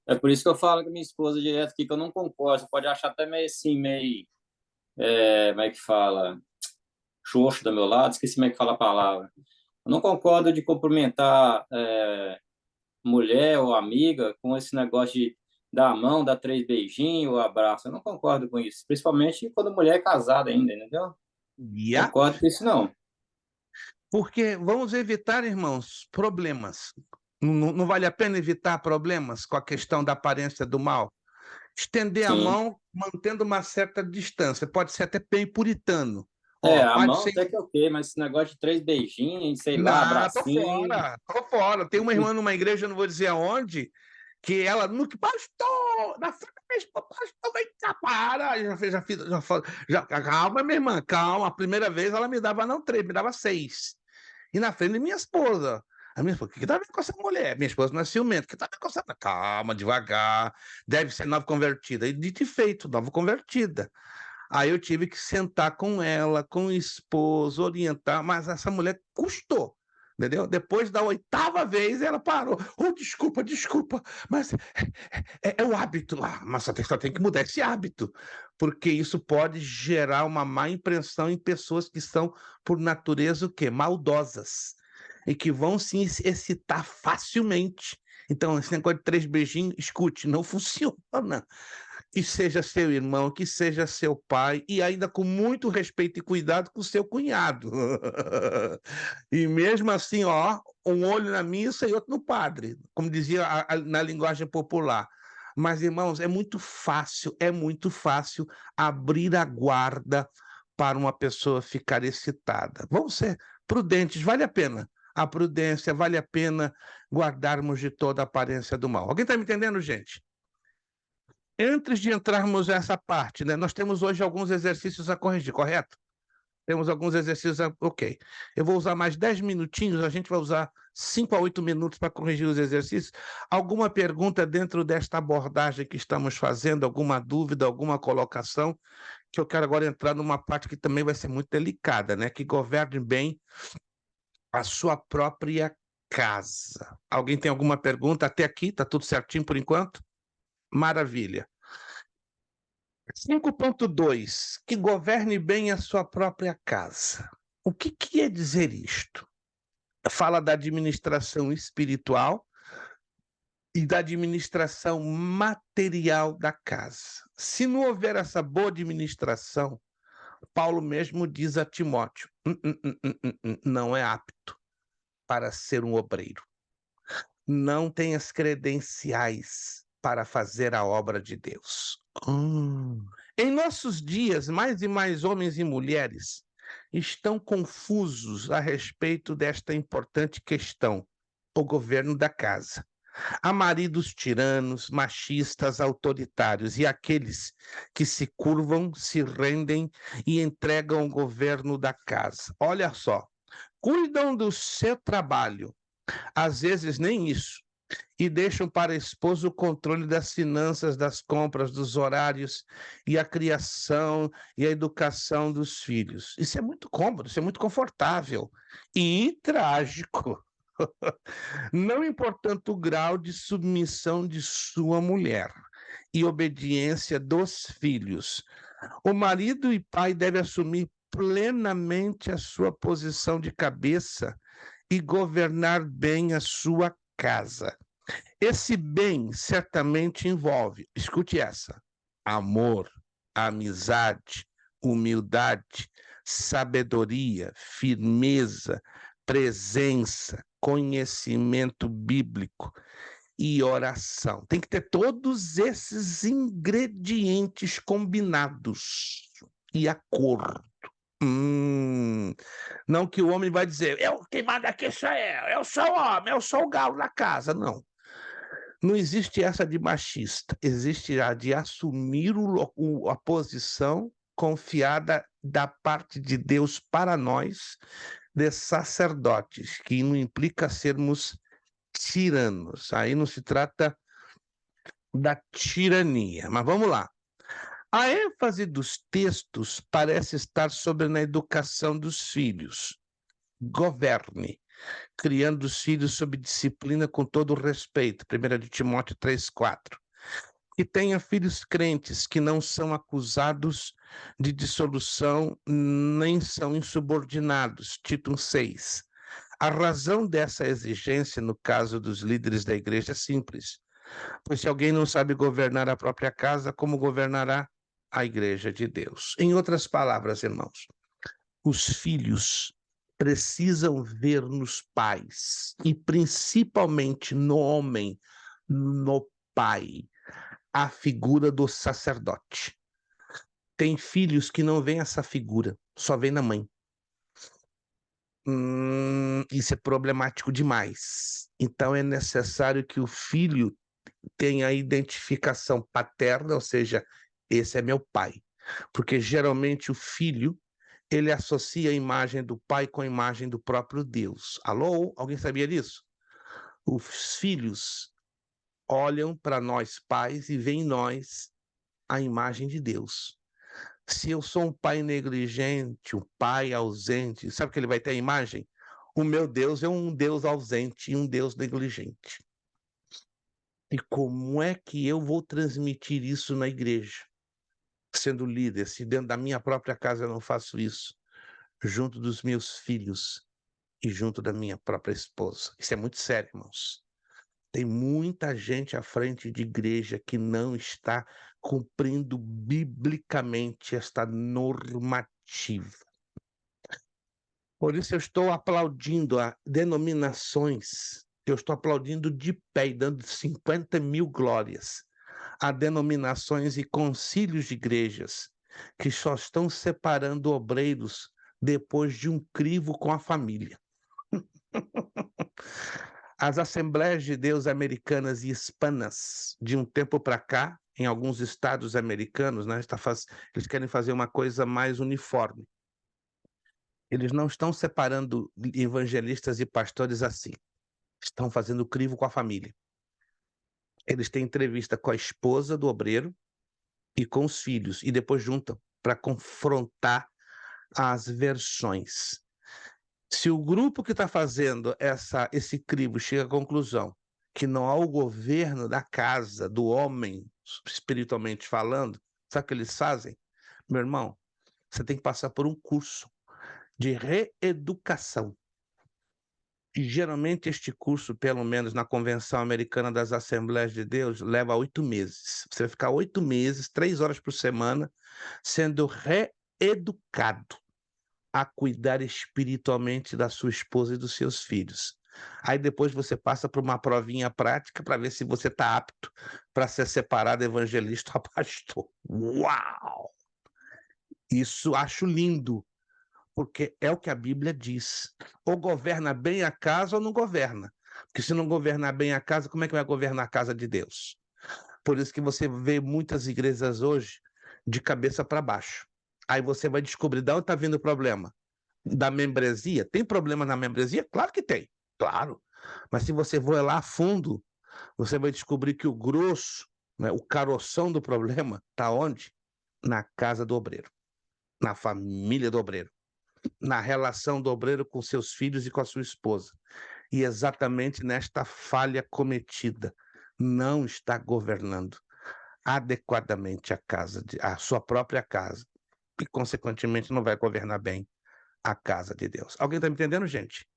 é por isso que eu falo com a minha esposa direto aqui, que eu não concordo. Você pode achar até meio assim, meio... como é que fala? Xoxo do meu lado, esqueci como é que fala a palavra. Eu não concordo de cumprimentar mulher ou amiga com esse negócio de dar a mão, dar 3 beijinhos ou abraço. Eu não concordo com isso, principalmente quando a mulher é casada ainda, entendeu? Yeah. Concordo com isso, não. Porque vamos evitar, irmãos, problemas. Não vale a pena evitar problemas com a questão da aparência do mal? Estender a Sim. mão mantendo uma certa distância. Pode ser até bem puritano. A pode mão ser... até que ok, mas esse negócio de 3 beijinhos, sei lá, Não, abracinho... tô fora. Tem uma irmã numa igreja, não vou dizer aonde, que ela, no que pastor, na frente da minha esposa, pastor, vem cá, para. Calma, minha irmã, calma. A primeira vez ela me dava não 3, me dava 6. E na frente da minha esposa. A minha esposa, o que tá vendo com essa mulher? Minha esposa não é ciumenta. O que tá vendo com essa... Calma, devagar. Deve ser nova convertida. E dito e feito, nova convertida. Aí eu tive que sentar com ela, com o esposo, orientar, mas essa mulher custou, entendeu? Depois da 8ª vez, ela parou. Oh, desculpa, mas é o hábito lá. Mas só tem que mudar esse hábito, porque isso pode gerar uma má impressão em pessoas que são, por natureza, o quê? Maldosas, e que vão se excitar facilmente. Então, esse negócio de 3 beijinhos, escute, não funciona. Que seja seu irmão, que seja seu pai, e ainda com muito respeito e cuidado com seu cunhado. E mesmo assim, um olho na missa e outro no padre, como dizia na linguagem popular. Mas, irmãos, é muito fácil abrir a guarda para uma pessoa ficar excitada. Vamos ser prudentes, vale a pena. A prudência, vale a pena guardarmos de toda a aparência do mal. Alguém está me entendendo, gente? Antes de entrarmos nessa parte, né, nós temos hoje alguns exercícios a corrigir, correto? Temos alguns exercícios ok. Eu vou usar mais 10 minutinhos, a gente vai usar 5 a 8 minutos para corrigir os exercícios. Alguma pergunta dentro desta abordagem que estamos fazendo, alguma dúvida, alguma colocação, que eu quero agora entrar numa parte que também vai ser muito delicada, né? Que governe bem a sua própria casa. Alguém tem alguma pergunta até aqui? Está tudo certinho por enquanto? Maravilha. 5.2, que governe bem a sua própria casa. O que quer dizer isto? Fala da administração espiritual e da administração material da casa. Se não houver essa boa administração, Paulo mesmo diz a Timóteo, não é apto para ser um obreiro. Não tem as credenciais para fazer a obra de Deus. Em nossos dias, mais e mais homens e mulheres estão confusos a respeito desta importante questão, o governo da casa. Há maridos tiranos, machistas, autoritários e aqueles que se curvam, se rendem e entregam o governo da casa. Olha só, cuidam do seu trabalho, às vezes nem isso, e deixam para a esposa o controle das finanças, das compras, dos horários e a criação e a educação dos filhos. Isso é muito cômodo, isso é muito confortável e trágico. Não importando o grau de submissão de sua mulher e obediência dos filhos, o marido e pai devem assumir plenamente a sua posição de cabeça e governar bem a sua casa. Esse bem certamente envolve, escute essa, amor, amizade, humildade, sabedoria, firmeza, presença, conhecimento bíblico e oração. Tem que ter todos esses ingredientes combinados e acordo. Não que o homem vai dizer, quem manda aqui sou eu sou o homem, eu sou o galo da casa. Não. Não existe essa de machista, existe a de assumir a posição confiada da parte de Deus para nós, de sacerdotes, que não implica sermos tiranos. Aí não se trata da tirania. Mas vamos lá. A ênfase dos textos parece estar sobre na educação dos filhos. Governe, criando os filhos sob disciplina com todo o respeito. 1 de Timóteo 3,4. Que tenha filhos crentes que não são acusados de dissolução, nem são insubordinados. Tito 6. A razão dessa exigência, no caso dos líderes da igreja, é simples. Pois se alguém não sabe governar a própria casa, como governará a igreja de Deus? Em outras palavras, irmãos, os filhos precisam ver nos pais, e principalmente no homem, no pai, a figura do sacerdote. Tem filhos que não veem essa figura, só veem na mãe. Isso é problemático demais. Então é necessário que o filho tenha a identificação paterna, ou seja, esse é meu pai. Porque geralmente o filho, ele associa a imagem do pai com a imagem do próprio Deus. Alô? Alguém sabia disso? Os filhos olham para nós pais e veem em nós a imagem de Deus. Se eu sou um pai negligente, um pai ausente, sabe que ele vai ter a imagem? O meu Deus é um Deus ausente e um Deus negligente. E como é que eu vou transmitir isso na igreja? Sendo líder, se dentro da minha própria casa eu não faço isso, junto dos meus filhos e junto da minha própria esposa. Isso é muito sério, irmãos. Tem muita gente à frente de igreja que não está cumprindo biblicamente esta normativa. Por isso eu estou aplaudindo a denominações, eu estou aplaudindo de pé e dando 50 mil glórias a denominações e concílios de igrejas que só estão separando obreiros depois de um crivo com a família. As Assembleias de Deus americanas e hispanas, de um tempo para cá, em alguns estados americanos, né, eles querem fazer uma coisa mais uniforme. Eles não estão separando evangelistas e pastores assim. Estão fazendo crivo com a família. Eles têm entrevista com a esposa do obreiro e com os filhos, e depois juntam para confrontar as versões. Se o grupo que está fazendo esse crivo chega à conclusão que não há o governo da casa, do homem, espiritualmente falando, sabe o que eles fazem? Meu irmão, você tem que passar por um curso de reeducação. E geralmente este curso, pelo menos na Convenção Americana das Assembleias de Deus, leva 8 meses. Você vai ficar 8 meses, 3 horas por semana, sendo reeducado a cuidar espiritualmente da sua esposa e dos seus filhos. Aí depois você passa por uma provinha prática para ver se você está apto para ser separado evangelista ou pastor. Uau! Isso acho lindo, porque é o que a Bíblia diz. Ou governa bem a casa ou não governa. Porque se não governar bem a casa, como é que vai governar a casa de Deus? Por isso que você vê muitas igrejas hoje de cabeça para baixo. Aí você vai descobrir de onde está vindo o problema. Da membresia? Tem problema na membresia? Claro que tem, claro. Mas se você for lá a fundo, você vai descobrir que o grosso, né, o caroção do problema, está onde? Na casa do obreiro, na família do obreiro, na relação do obreiro com seus filhos e com a sua esposa. E exatamente nesta falha cometida, não está governando adequadamente a sua própria casa, e consequentemente não vai governar bem a casa de Deus. Alguém está me entendendo, gente?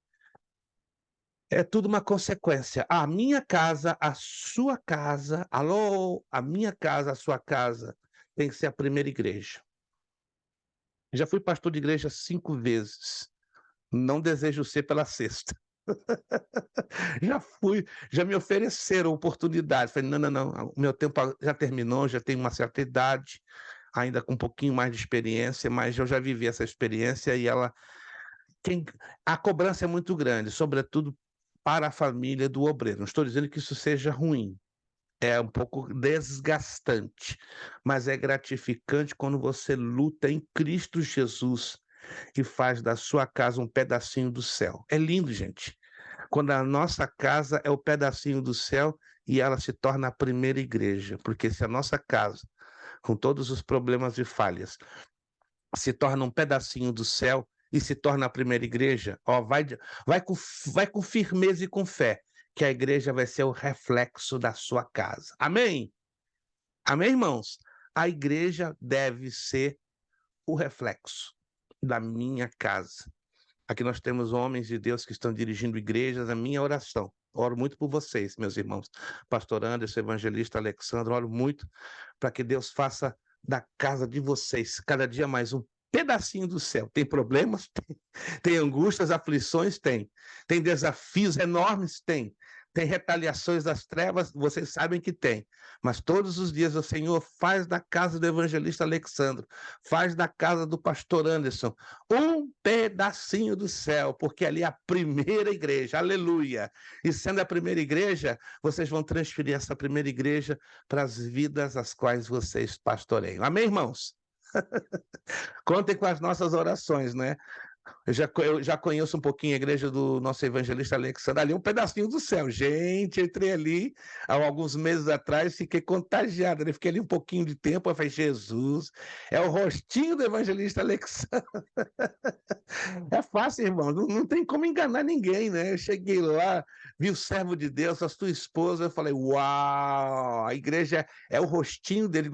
É tudo uma consequência. A minha casa, a sua casa, alô, a minha casa, a sua casa, tem que ser a primeira igreja. Já fui pastor de igreja 5 vezes. Não desejo ser pela 6ª. Já me ofereceram oportunidade. Falei, não, o meu tempo já terminou, já tenho uma certa idade, ainda com um pouquinho mais de experiência, mas eu já vivi essa experiência e a cobrança é muito grande, sobretudo para a família do obreiro. Não estou dizendo que isso seja ruim, é um pouco desgastante, mas é gratificante quando você luta em Cristo Jesus e faz da sua casa um pedacinho do céu. É lindo, gente. Quando a nossa casa é o pedacinho do céu e ela se torna a primeira igreja, porque se a nossa casa, com todos os problemas e falhas, se torna um pedacinho do céu e se torna a primeira igreja, ó, vai com firmeza e com fé, que a igreja vai ser o reflexo da sua casa. Amém? Amém, irmãos? A igreja deve ser o reflexo da minha casa. Aqui nós temos homens de Deus que estão dirigindo igrejas, a minha oração. Oro muito por vocês, meus irmãos. Pastor Anderson, evangelista Alexandre, oro muito para que Deus faça da casa de vocês cada dia mais um pedacinho do céu. Tem problemas? Tem angústias, aflições? Tem. Tem desafios enormes? Tem. Tem retaliações das trevas? Vocês sabem que tem. Mas todos os dias o Senhor faz da casa do evangelista Alexandre, faz da casa do pastor Anderson um pedacinho do céu, porque ali é a primeira igreja, aleluia. E sendo a primeira igreja, vocês vão transferir essa primeira igreja para as vidas às quais vocês pastoreiam. Amém, irmãos? Contem com as nossas orações, né? Eu já conheço um pouquinho a igreja do nosso evangelista Alexandre, ali um pedacinho do céu. Gente, entrei ali há alguns meses atrás, fiquei contagiado, né? Fiquei ali um pouquinho de tempo, eu falei, Jesus, é o rostinho do evangelista Alexandre. É fácil, irmão, não tem como enganar ninguém, né? Eu cheguei lá, vi o servo de Deus, a sua esposa, eu falei, uau, a igreja é o rostinho dele,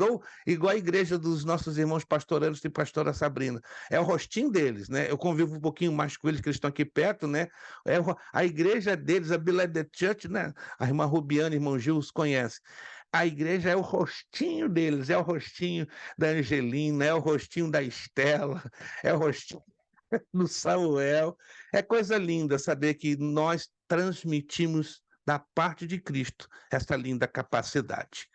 igual a igreja dos nossos irmãos pastoranos e pastora Sabrina. É o rostinho deles, né? Eu convivo um pouquinho mais com eles, que eles estão aqui perto, né? A igreja deles, a Beloved Church, né? A irmã Rubiana e o irmão Gil os conhecem. A igreja é o rostinho deles, é o rostinho da Angelina, é o rostinho da Estela, é o rostinho do Samuel. É coisa linda saber que nós transmitimos da parte de Cristo essa linda capacidade.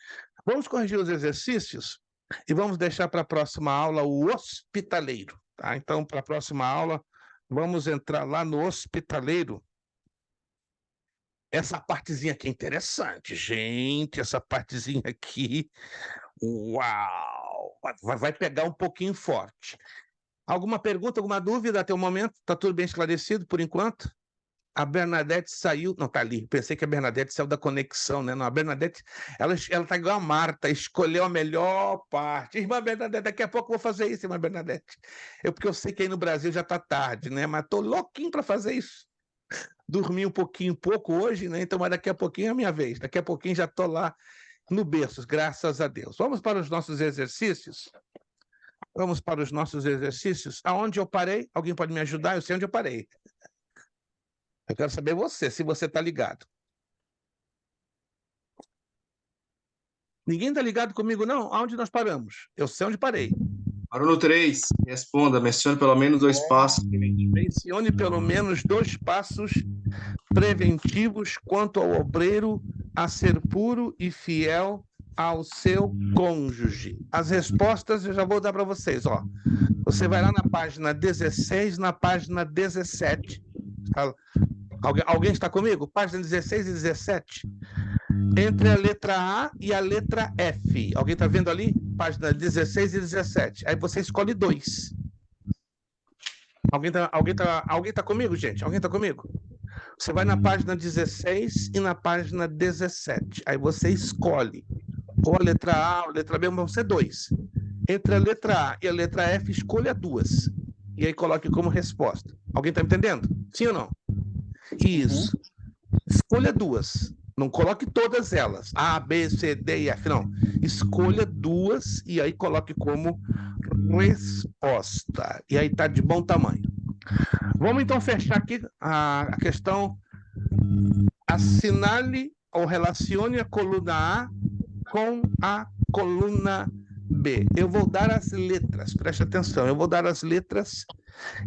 Vamos corrigir os exercícios e vamos deixar para a próxima aula o hospitaleiro. Tá? Então, para a próxima aula, vamos entrar lá no hospitaleiro. Essa partezinha aqui é interessante, gente. Essa partezinha aqui, uau! Vai pegar um pouquinho forte. Alguma pergunta, alguma dúvida até o momento? Está tudo bem esclarecido por enquanto? A Bernadette saiu... Não, está ali. Pensei que a Bernadette saiu da conexão, né? Não, a Bernadette, ela está igual a Marta, escolheu a melhor parte. Irmã Bernadette, daqui a pouco eu vou fazer isso, irmã Bernadette. Porque eu sei que aí no Brasil já está tarde, né? Mas estou louquinho para fazer isso. Dormi um pouco hoje, né? Então, mas daqui a pouquinho é a minha vez. Daqui a pouquinho já estou lá no berço, graças a Deus. Vamos para os nossos exercícios? Vamos para os nossos exercícios. Aonde eu parei? Alguém pode me ajudar? Eu sei onde eu parei. Eu quero saber se você está ligado. Ninguém está ligado comigo, não? Aonde nós paramos? Eu sei onde parei. Parou no 3. Responda, mencione pelo menos 2 passos. Mencione pelo menos 2 passos preventivos quanto ao obreiro a ser puro e fiel ao seu cônjuge. As respostas eu já vou dar para vocês. Ó. Você vai lá na página 16, na página 17. Alguém está comigo? Página 16 e 17. Entre a letra A e a letra F. Alguém está vendo ali? Página 16 e 17. Aí você escolhe 2. Alguém tá comigo, gente? Alguém está comigo? Você vai na página 16 e na página 17. Aí você escolhe ou a letra A ou a letra B, vão ser 2. Entre a letra A e a letra F, escolha 2. E aí coloque como resposta. Alguém está entendendo? Sim ou não? Isso. Escolha 2. Não coloque todas elas. A, B, C, D e F. Não. Escolha 2 e aí coloque como resposta. E aí está de bom tamanho. Vamos então fechar aqui a questão. Assinale ou relacione a coluna A com a coluna B. Eu vou dar as letras, preste atenção, eu vou dar as letras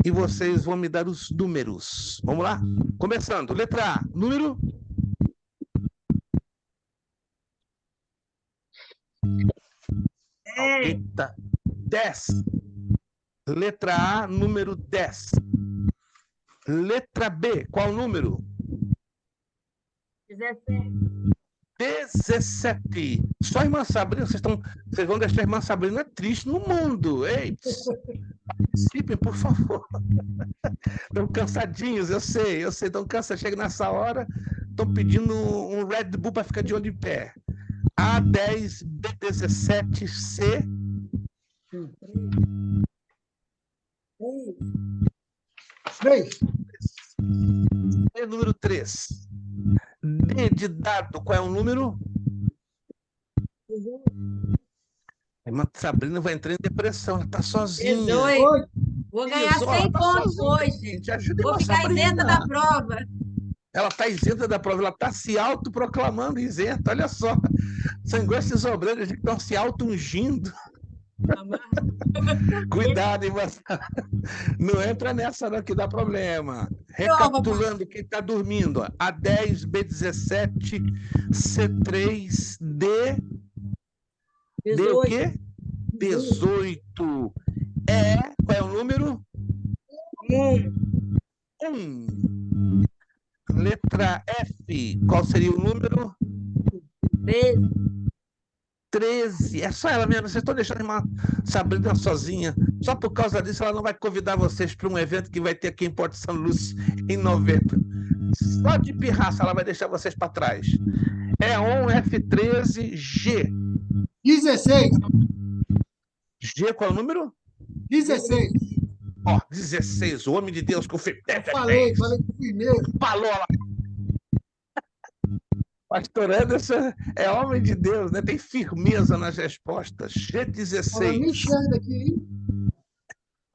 e vocês vão me dar os números. Vamos lá? Começando. Letra A, número? Eita, 10. Letra A, número 10. Letra B, qual número? 17. Só a irmã Sabrina, vocês vão deixar a irmã Sabrina triste no mundo. Ei, participem, por favor. Estão cansadinhos, eu sei, estão cansados. Chega nessa hora, estão pedindo um Red Bull para ficar de olho em pé. A10, B17, C. E número 3. D de dado, qual é o número? A irmã Sabrina vai entrar em depressão, ela está sozinha. 18. Vou ganhar Isso, ela 100 tá pontos sozinha, hoje. gente. Ajuda a Vou irmã ficar Sabrina. isenta da prova. Ela está isenta da prova, ela está se autoproclamando isenta. Olha só, são igual esses obreiros que estão se auto-ungindo. Cuidado, irmã. Não entra nessa, não, que dá problema. Recapitulando, quem está dormindo, ó. A10, B17, C3, D. D o quê? 18. Qual é o número? 1. Letra F, qual seria o número? 13. É só ela mesmo. Vocês estão deixando a irmã Sabrina sozinha. Só por causa disso, ela não vai convidar vocês para um evento que vai ter aqui em Porto São Lúcio em novembro. Só de pirraça ela vai deixar vocês para trás. F13, G. 16. G, qual é o número? 16. 16. O homem de Deus com Falei com firmeza. Falou lá. Pastor Anderson é homem de Deus, né? Tem firmeza nas respostas. G16. Olha, me enxerga aqui, hein?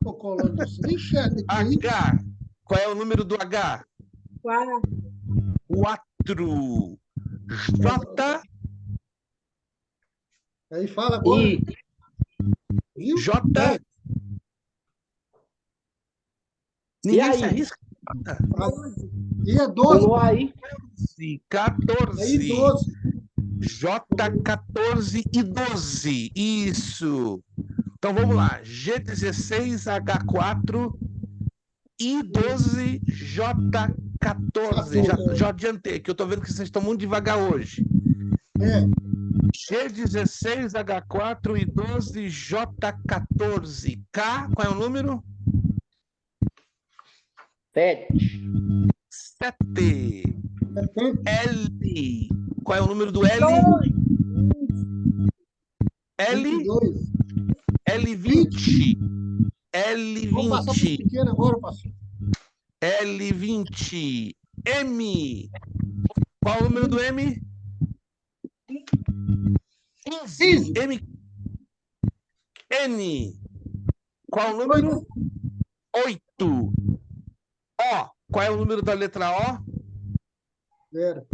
Tô colando isso. Me enxerga aqui, hein? H. Qual é o número do H? 4. J. Aí fala agora. Viu? J. E Ninguém aí? se arrisca. E é 12. Pulou aí. 14. Aí 12. J14 e 12. Isso. Então vamos lá. G16, H4 e 12, J14. Já adiantei, que eu estou vendo que vocês estão muito devagar hoje. G16, H4 e 12, J14. K, qual é o número? 7. 7. L. Qual é o número do L? L. 22. L20. Vamos passar para L20. pequeno agora, pastor. L20. M. Qual o número do M? 15. M. N. Qual o número? 8. O. Qual é o número da letra O? 0.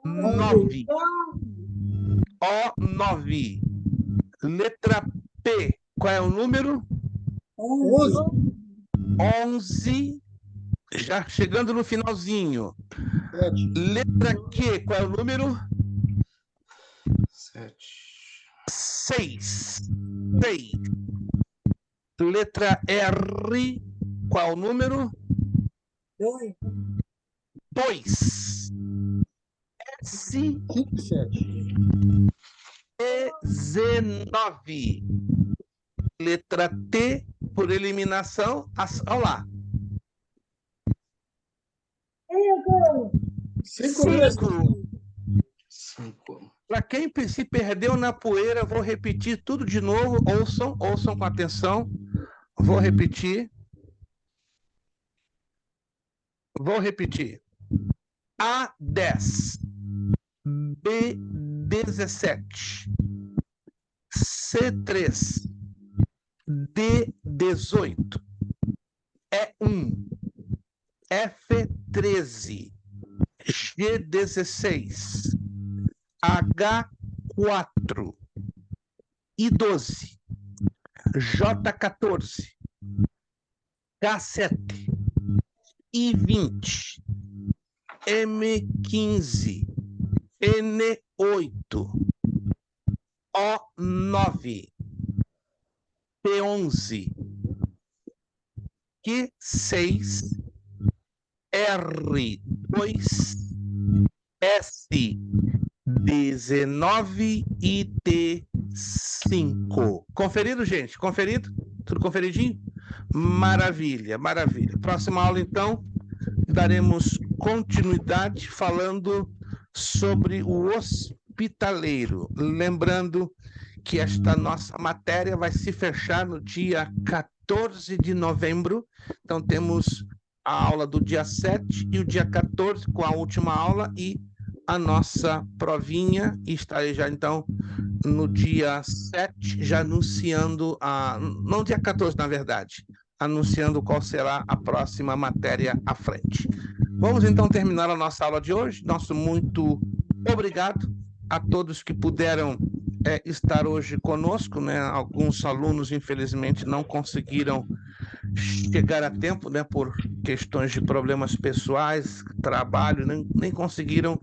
9. O9. Letra P. Qual é o número? 11. 11. Já chegando no finalzinho. 7. Letra Q. Qual é o número? 7. 6. 6. Letra R. Qual é o número? 2. S. 27. 19. Letra T, por eliminação. Olha lá. 5. 5. Para quem se perdeu na poeira, vou repetir tudo de novo. Ouçam com atenção. Vou repetir. A10. B17. C3. D18. E1. F13. G16. H4 e 12. J14. K7, I20, M15, N8, O9, P11, Q6, R2, S19 e T5. Conferido, gente? Conferido? Tudo conferidinho? Maravilha, maravilha. Próxima aula, então, daremos continuidade falando sobre o hospitaleiro. Lembrando que esta nossa matéria vai se fechar no dia 14 de novembro. Então, temos a aula do dia 7 e o dia 14 com a última aula e a nossa provinha. E estarei já, então, no dia 7, já anunciando, não dia 14, na verdade, anunciando qual será a próxima matéria à frente. Vamos, então, terminar a nossa aula de hoje. Nosso muito obrigado a todos que puderam estar hoje conosco, né? Alguns alunos, infelizmente, não conseguiram chegar a tempo, né? Por questões de problemas pessoais, trabalho, nem conseguiram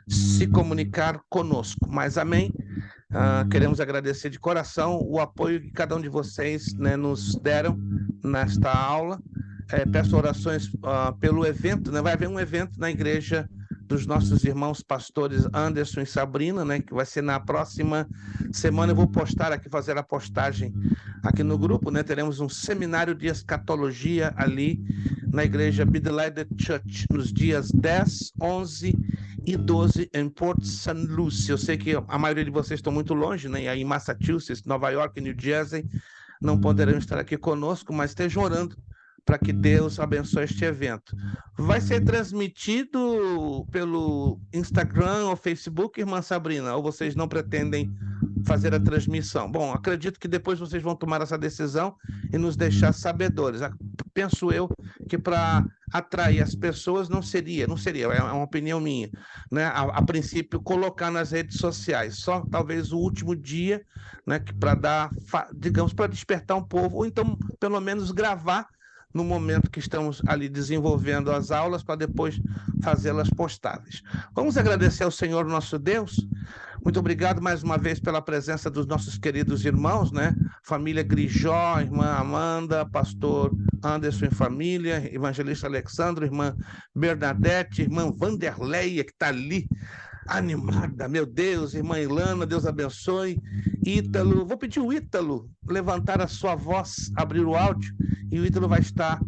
se comunicar conosco. Mas, amém. Queremos agradecer de coração o apoio que cada um de vocês, né, nos deram nesta aula. Peço orações pelo evento, né? Vai haver um evento na igreja dos nossos irmãos pastores Anderson e Sabrina, né, que vai ser na próxima semana. Eu vou postar aqui, fazer a postagem aqui no grupo, né? Teremos um seminário de escatologia ali na igreja Bethlehem Church, nos dias 10, 11 e 12 em Port St. Lucie. Eu sei que a maioria de vocês estão muito longe, né? Aí em Massachusetts, Nova York, New Jersey, não poderão estar aqui conosco, mas estejam orando para que Deus abençoe este evento. Vai ser transmitido pelo Instagram ou Facebook, irmã Sabrina, ou vocês não pretendem fazer a transmissão? Bom, acredito que depois vocês vão tomar essa decisão e nos deixar sabedores. Penso eu que para atrair as pessoas não seria, é uma opinião minha, né? A princípio, colocar nas redes sociais, só talvez o último dia, né? Para dar, digamos, para despertar um povo, ou então, pelo menos, gravar no momento que estamos ali desenvolvendo as aulas, para depois fazê-las postáveis. Vamos agradecer ao Senhor nosso Deus. Muito obrigado mais uma vez pela presença dos nossos queridos irmãos, né? Família Grijó, irmã Amanda, pastor Anderson e família, evangelista Alexandre, irmã Bernadette, irmã Vanderleia, que está ali animada, meu Deus, irmã Ilana, Deus abençoe. Ítalo, vou pedir o Ítalo levantar a sua voz, abrir o áudio, e o Ítalo vai estar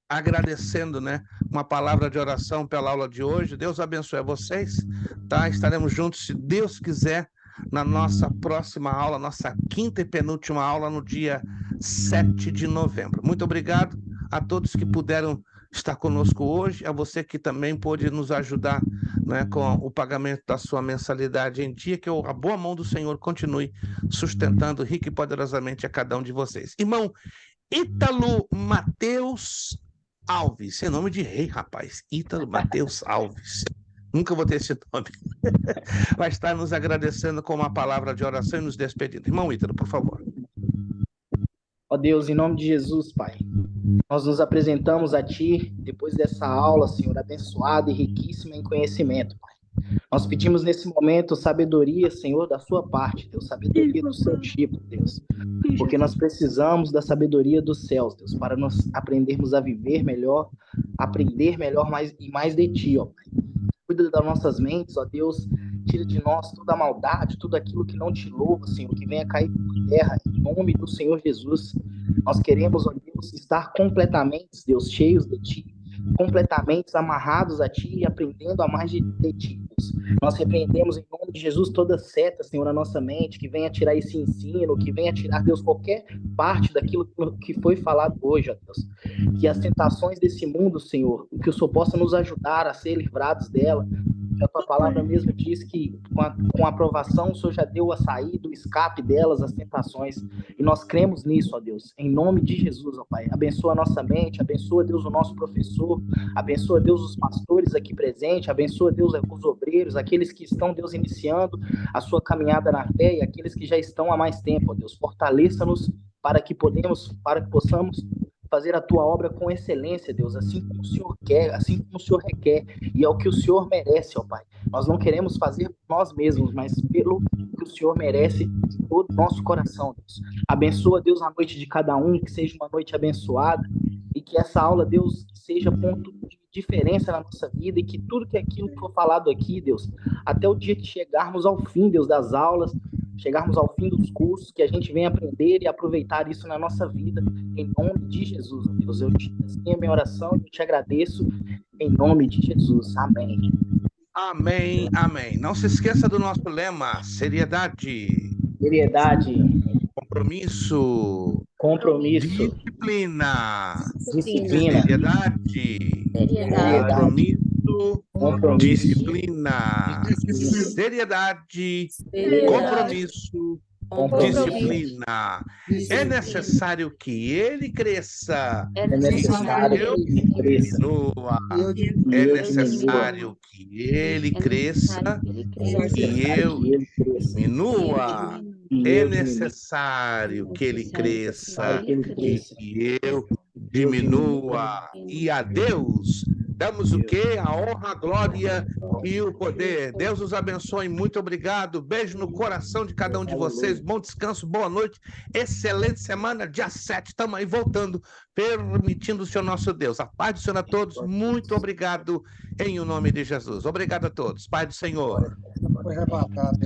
agradecendo, né, uma palavra de oração pela aula de hoje. Deus abençoe a vocês, tá? Estaremos juntos, se Deus quiser, na nossa próxima aula, nossa quinta e penúltima aula, no dia 7 de novembro. Muito obrigado a todos que puderam estar conosco hoje, a você que também pôde nos ajudar, né, com o pagamento da sua mensalidade em dia, que a boa mão do Senhor continue sustentando rica e poderosamente a cada um de vocês. Irmão Ítalo Mateus Alves, é nome de rei, rapaz. Ítalo Mateus Alves. Nunca vou ter esse nome. Vai estar nos agradecendo com uma palavra de oração e nos despedindo. Irmão Ítalo, por favor. Ó Deus, em nome de Jesus, Pai, nós nos apresentamos a Ti depois dessa aula, Senhor, abençoada e riquíssima em conhecimento, Pai. Nós pedimos nesse momento sabedoria, Senhor, da sua parte, Deus, sabedoria do seu tipo, Deus, porque nós precisamos da sabedoria dos céus, Deus, para nós aprendermos a viver melhor, aprender melhor e mais de Ti, ó Pai. Cuida das nossas mentes, ó Deus, tira de nós toda a maldade, tudo aquilo que não te louva, Senhor, que venha cair por terra, em nome do Senhor Jesus. Nós queremos, ó Deus, estar completamente, Deus, cheios de Ti, completamente amarrados a Ti e aprendendo a mais de Ti, Deus. Nós repreendemos em nome de Jesus toda seta, Senhor, na nossa mente, que venha tirar esse ensino, que venha tirar, Deus, qualquer parte daquilo que foi falado hoje, ó Deus. Que as tentações desse mundo, Senhor, que o Senhor possa nos ajudar a ser livrados dela. A Tua palavra mesmo diz que com a aprovação o Senhor já deu a saída, o escape delas, as tentações. E nós cremos nisso, ó Deus. Em nome de Jesus, ó Pai. Abençoa a nossa mente, abençoa, Deus, o nosso professor, abençoa, Deus, os pastores aqui presentes, abençoa, Deus, os obreiros, aqueles que estão, Deus, iniciando a sua caminhada na fé e aqueles que já estão há mais tempo, ó Deus. Fortaleça-nos para que possamos fazer a tua obra com excelência, Deus, assim como o Senhor quer, assim como o Senhor requer, e é o que o Senhor merece, ó Pai. Nós não queremos fazer por nós mesmos, mas pelo que o Senhor merece em todo o nosso coração, Deus. Abençoa, Deus, a noite de cada um, que seja uma noite abençoada, e que essa aula, Deus, seja ponto de diferença na nossa vida, e que tudo que aquilo que for falado aqui, Deus, até o dia que chegarmos ao fim, Deus, das aulas, chegarmos ao fim dos cursos, que a gente venha aprender e aproveitar isso na nossa vida, em nome de Jesus, Deus. Assim é a minha oração, eu te agradeço, em nome de Jesus. Amém. Amém, amém. Não se esqueça do nosso lema: seriedade, compromisso, disciplina, compromisso, disciplina, seriedade, compromisso, disciplina. É necessário que ele cresça. É necessário que ele cresça. É necessário que ele cresça e eu diminua. É necessário que ele cresça e eu diminua. E a Deus damos o quê? A honra, a glória e o poder. Deus os abençoe. Muito obrigado. Beijo no coração de cada um de vocês. Bom descanso, boa noite. Excelente semana. Dia 7, estamos aí voltando, permitindo o Senhor nosso Deus. A paz do Senhor a todos. Muito obrigado em o nome de Jesus. Obrigado a todos. Pai do Senhor. Foi arrebatado.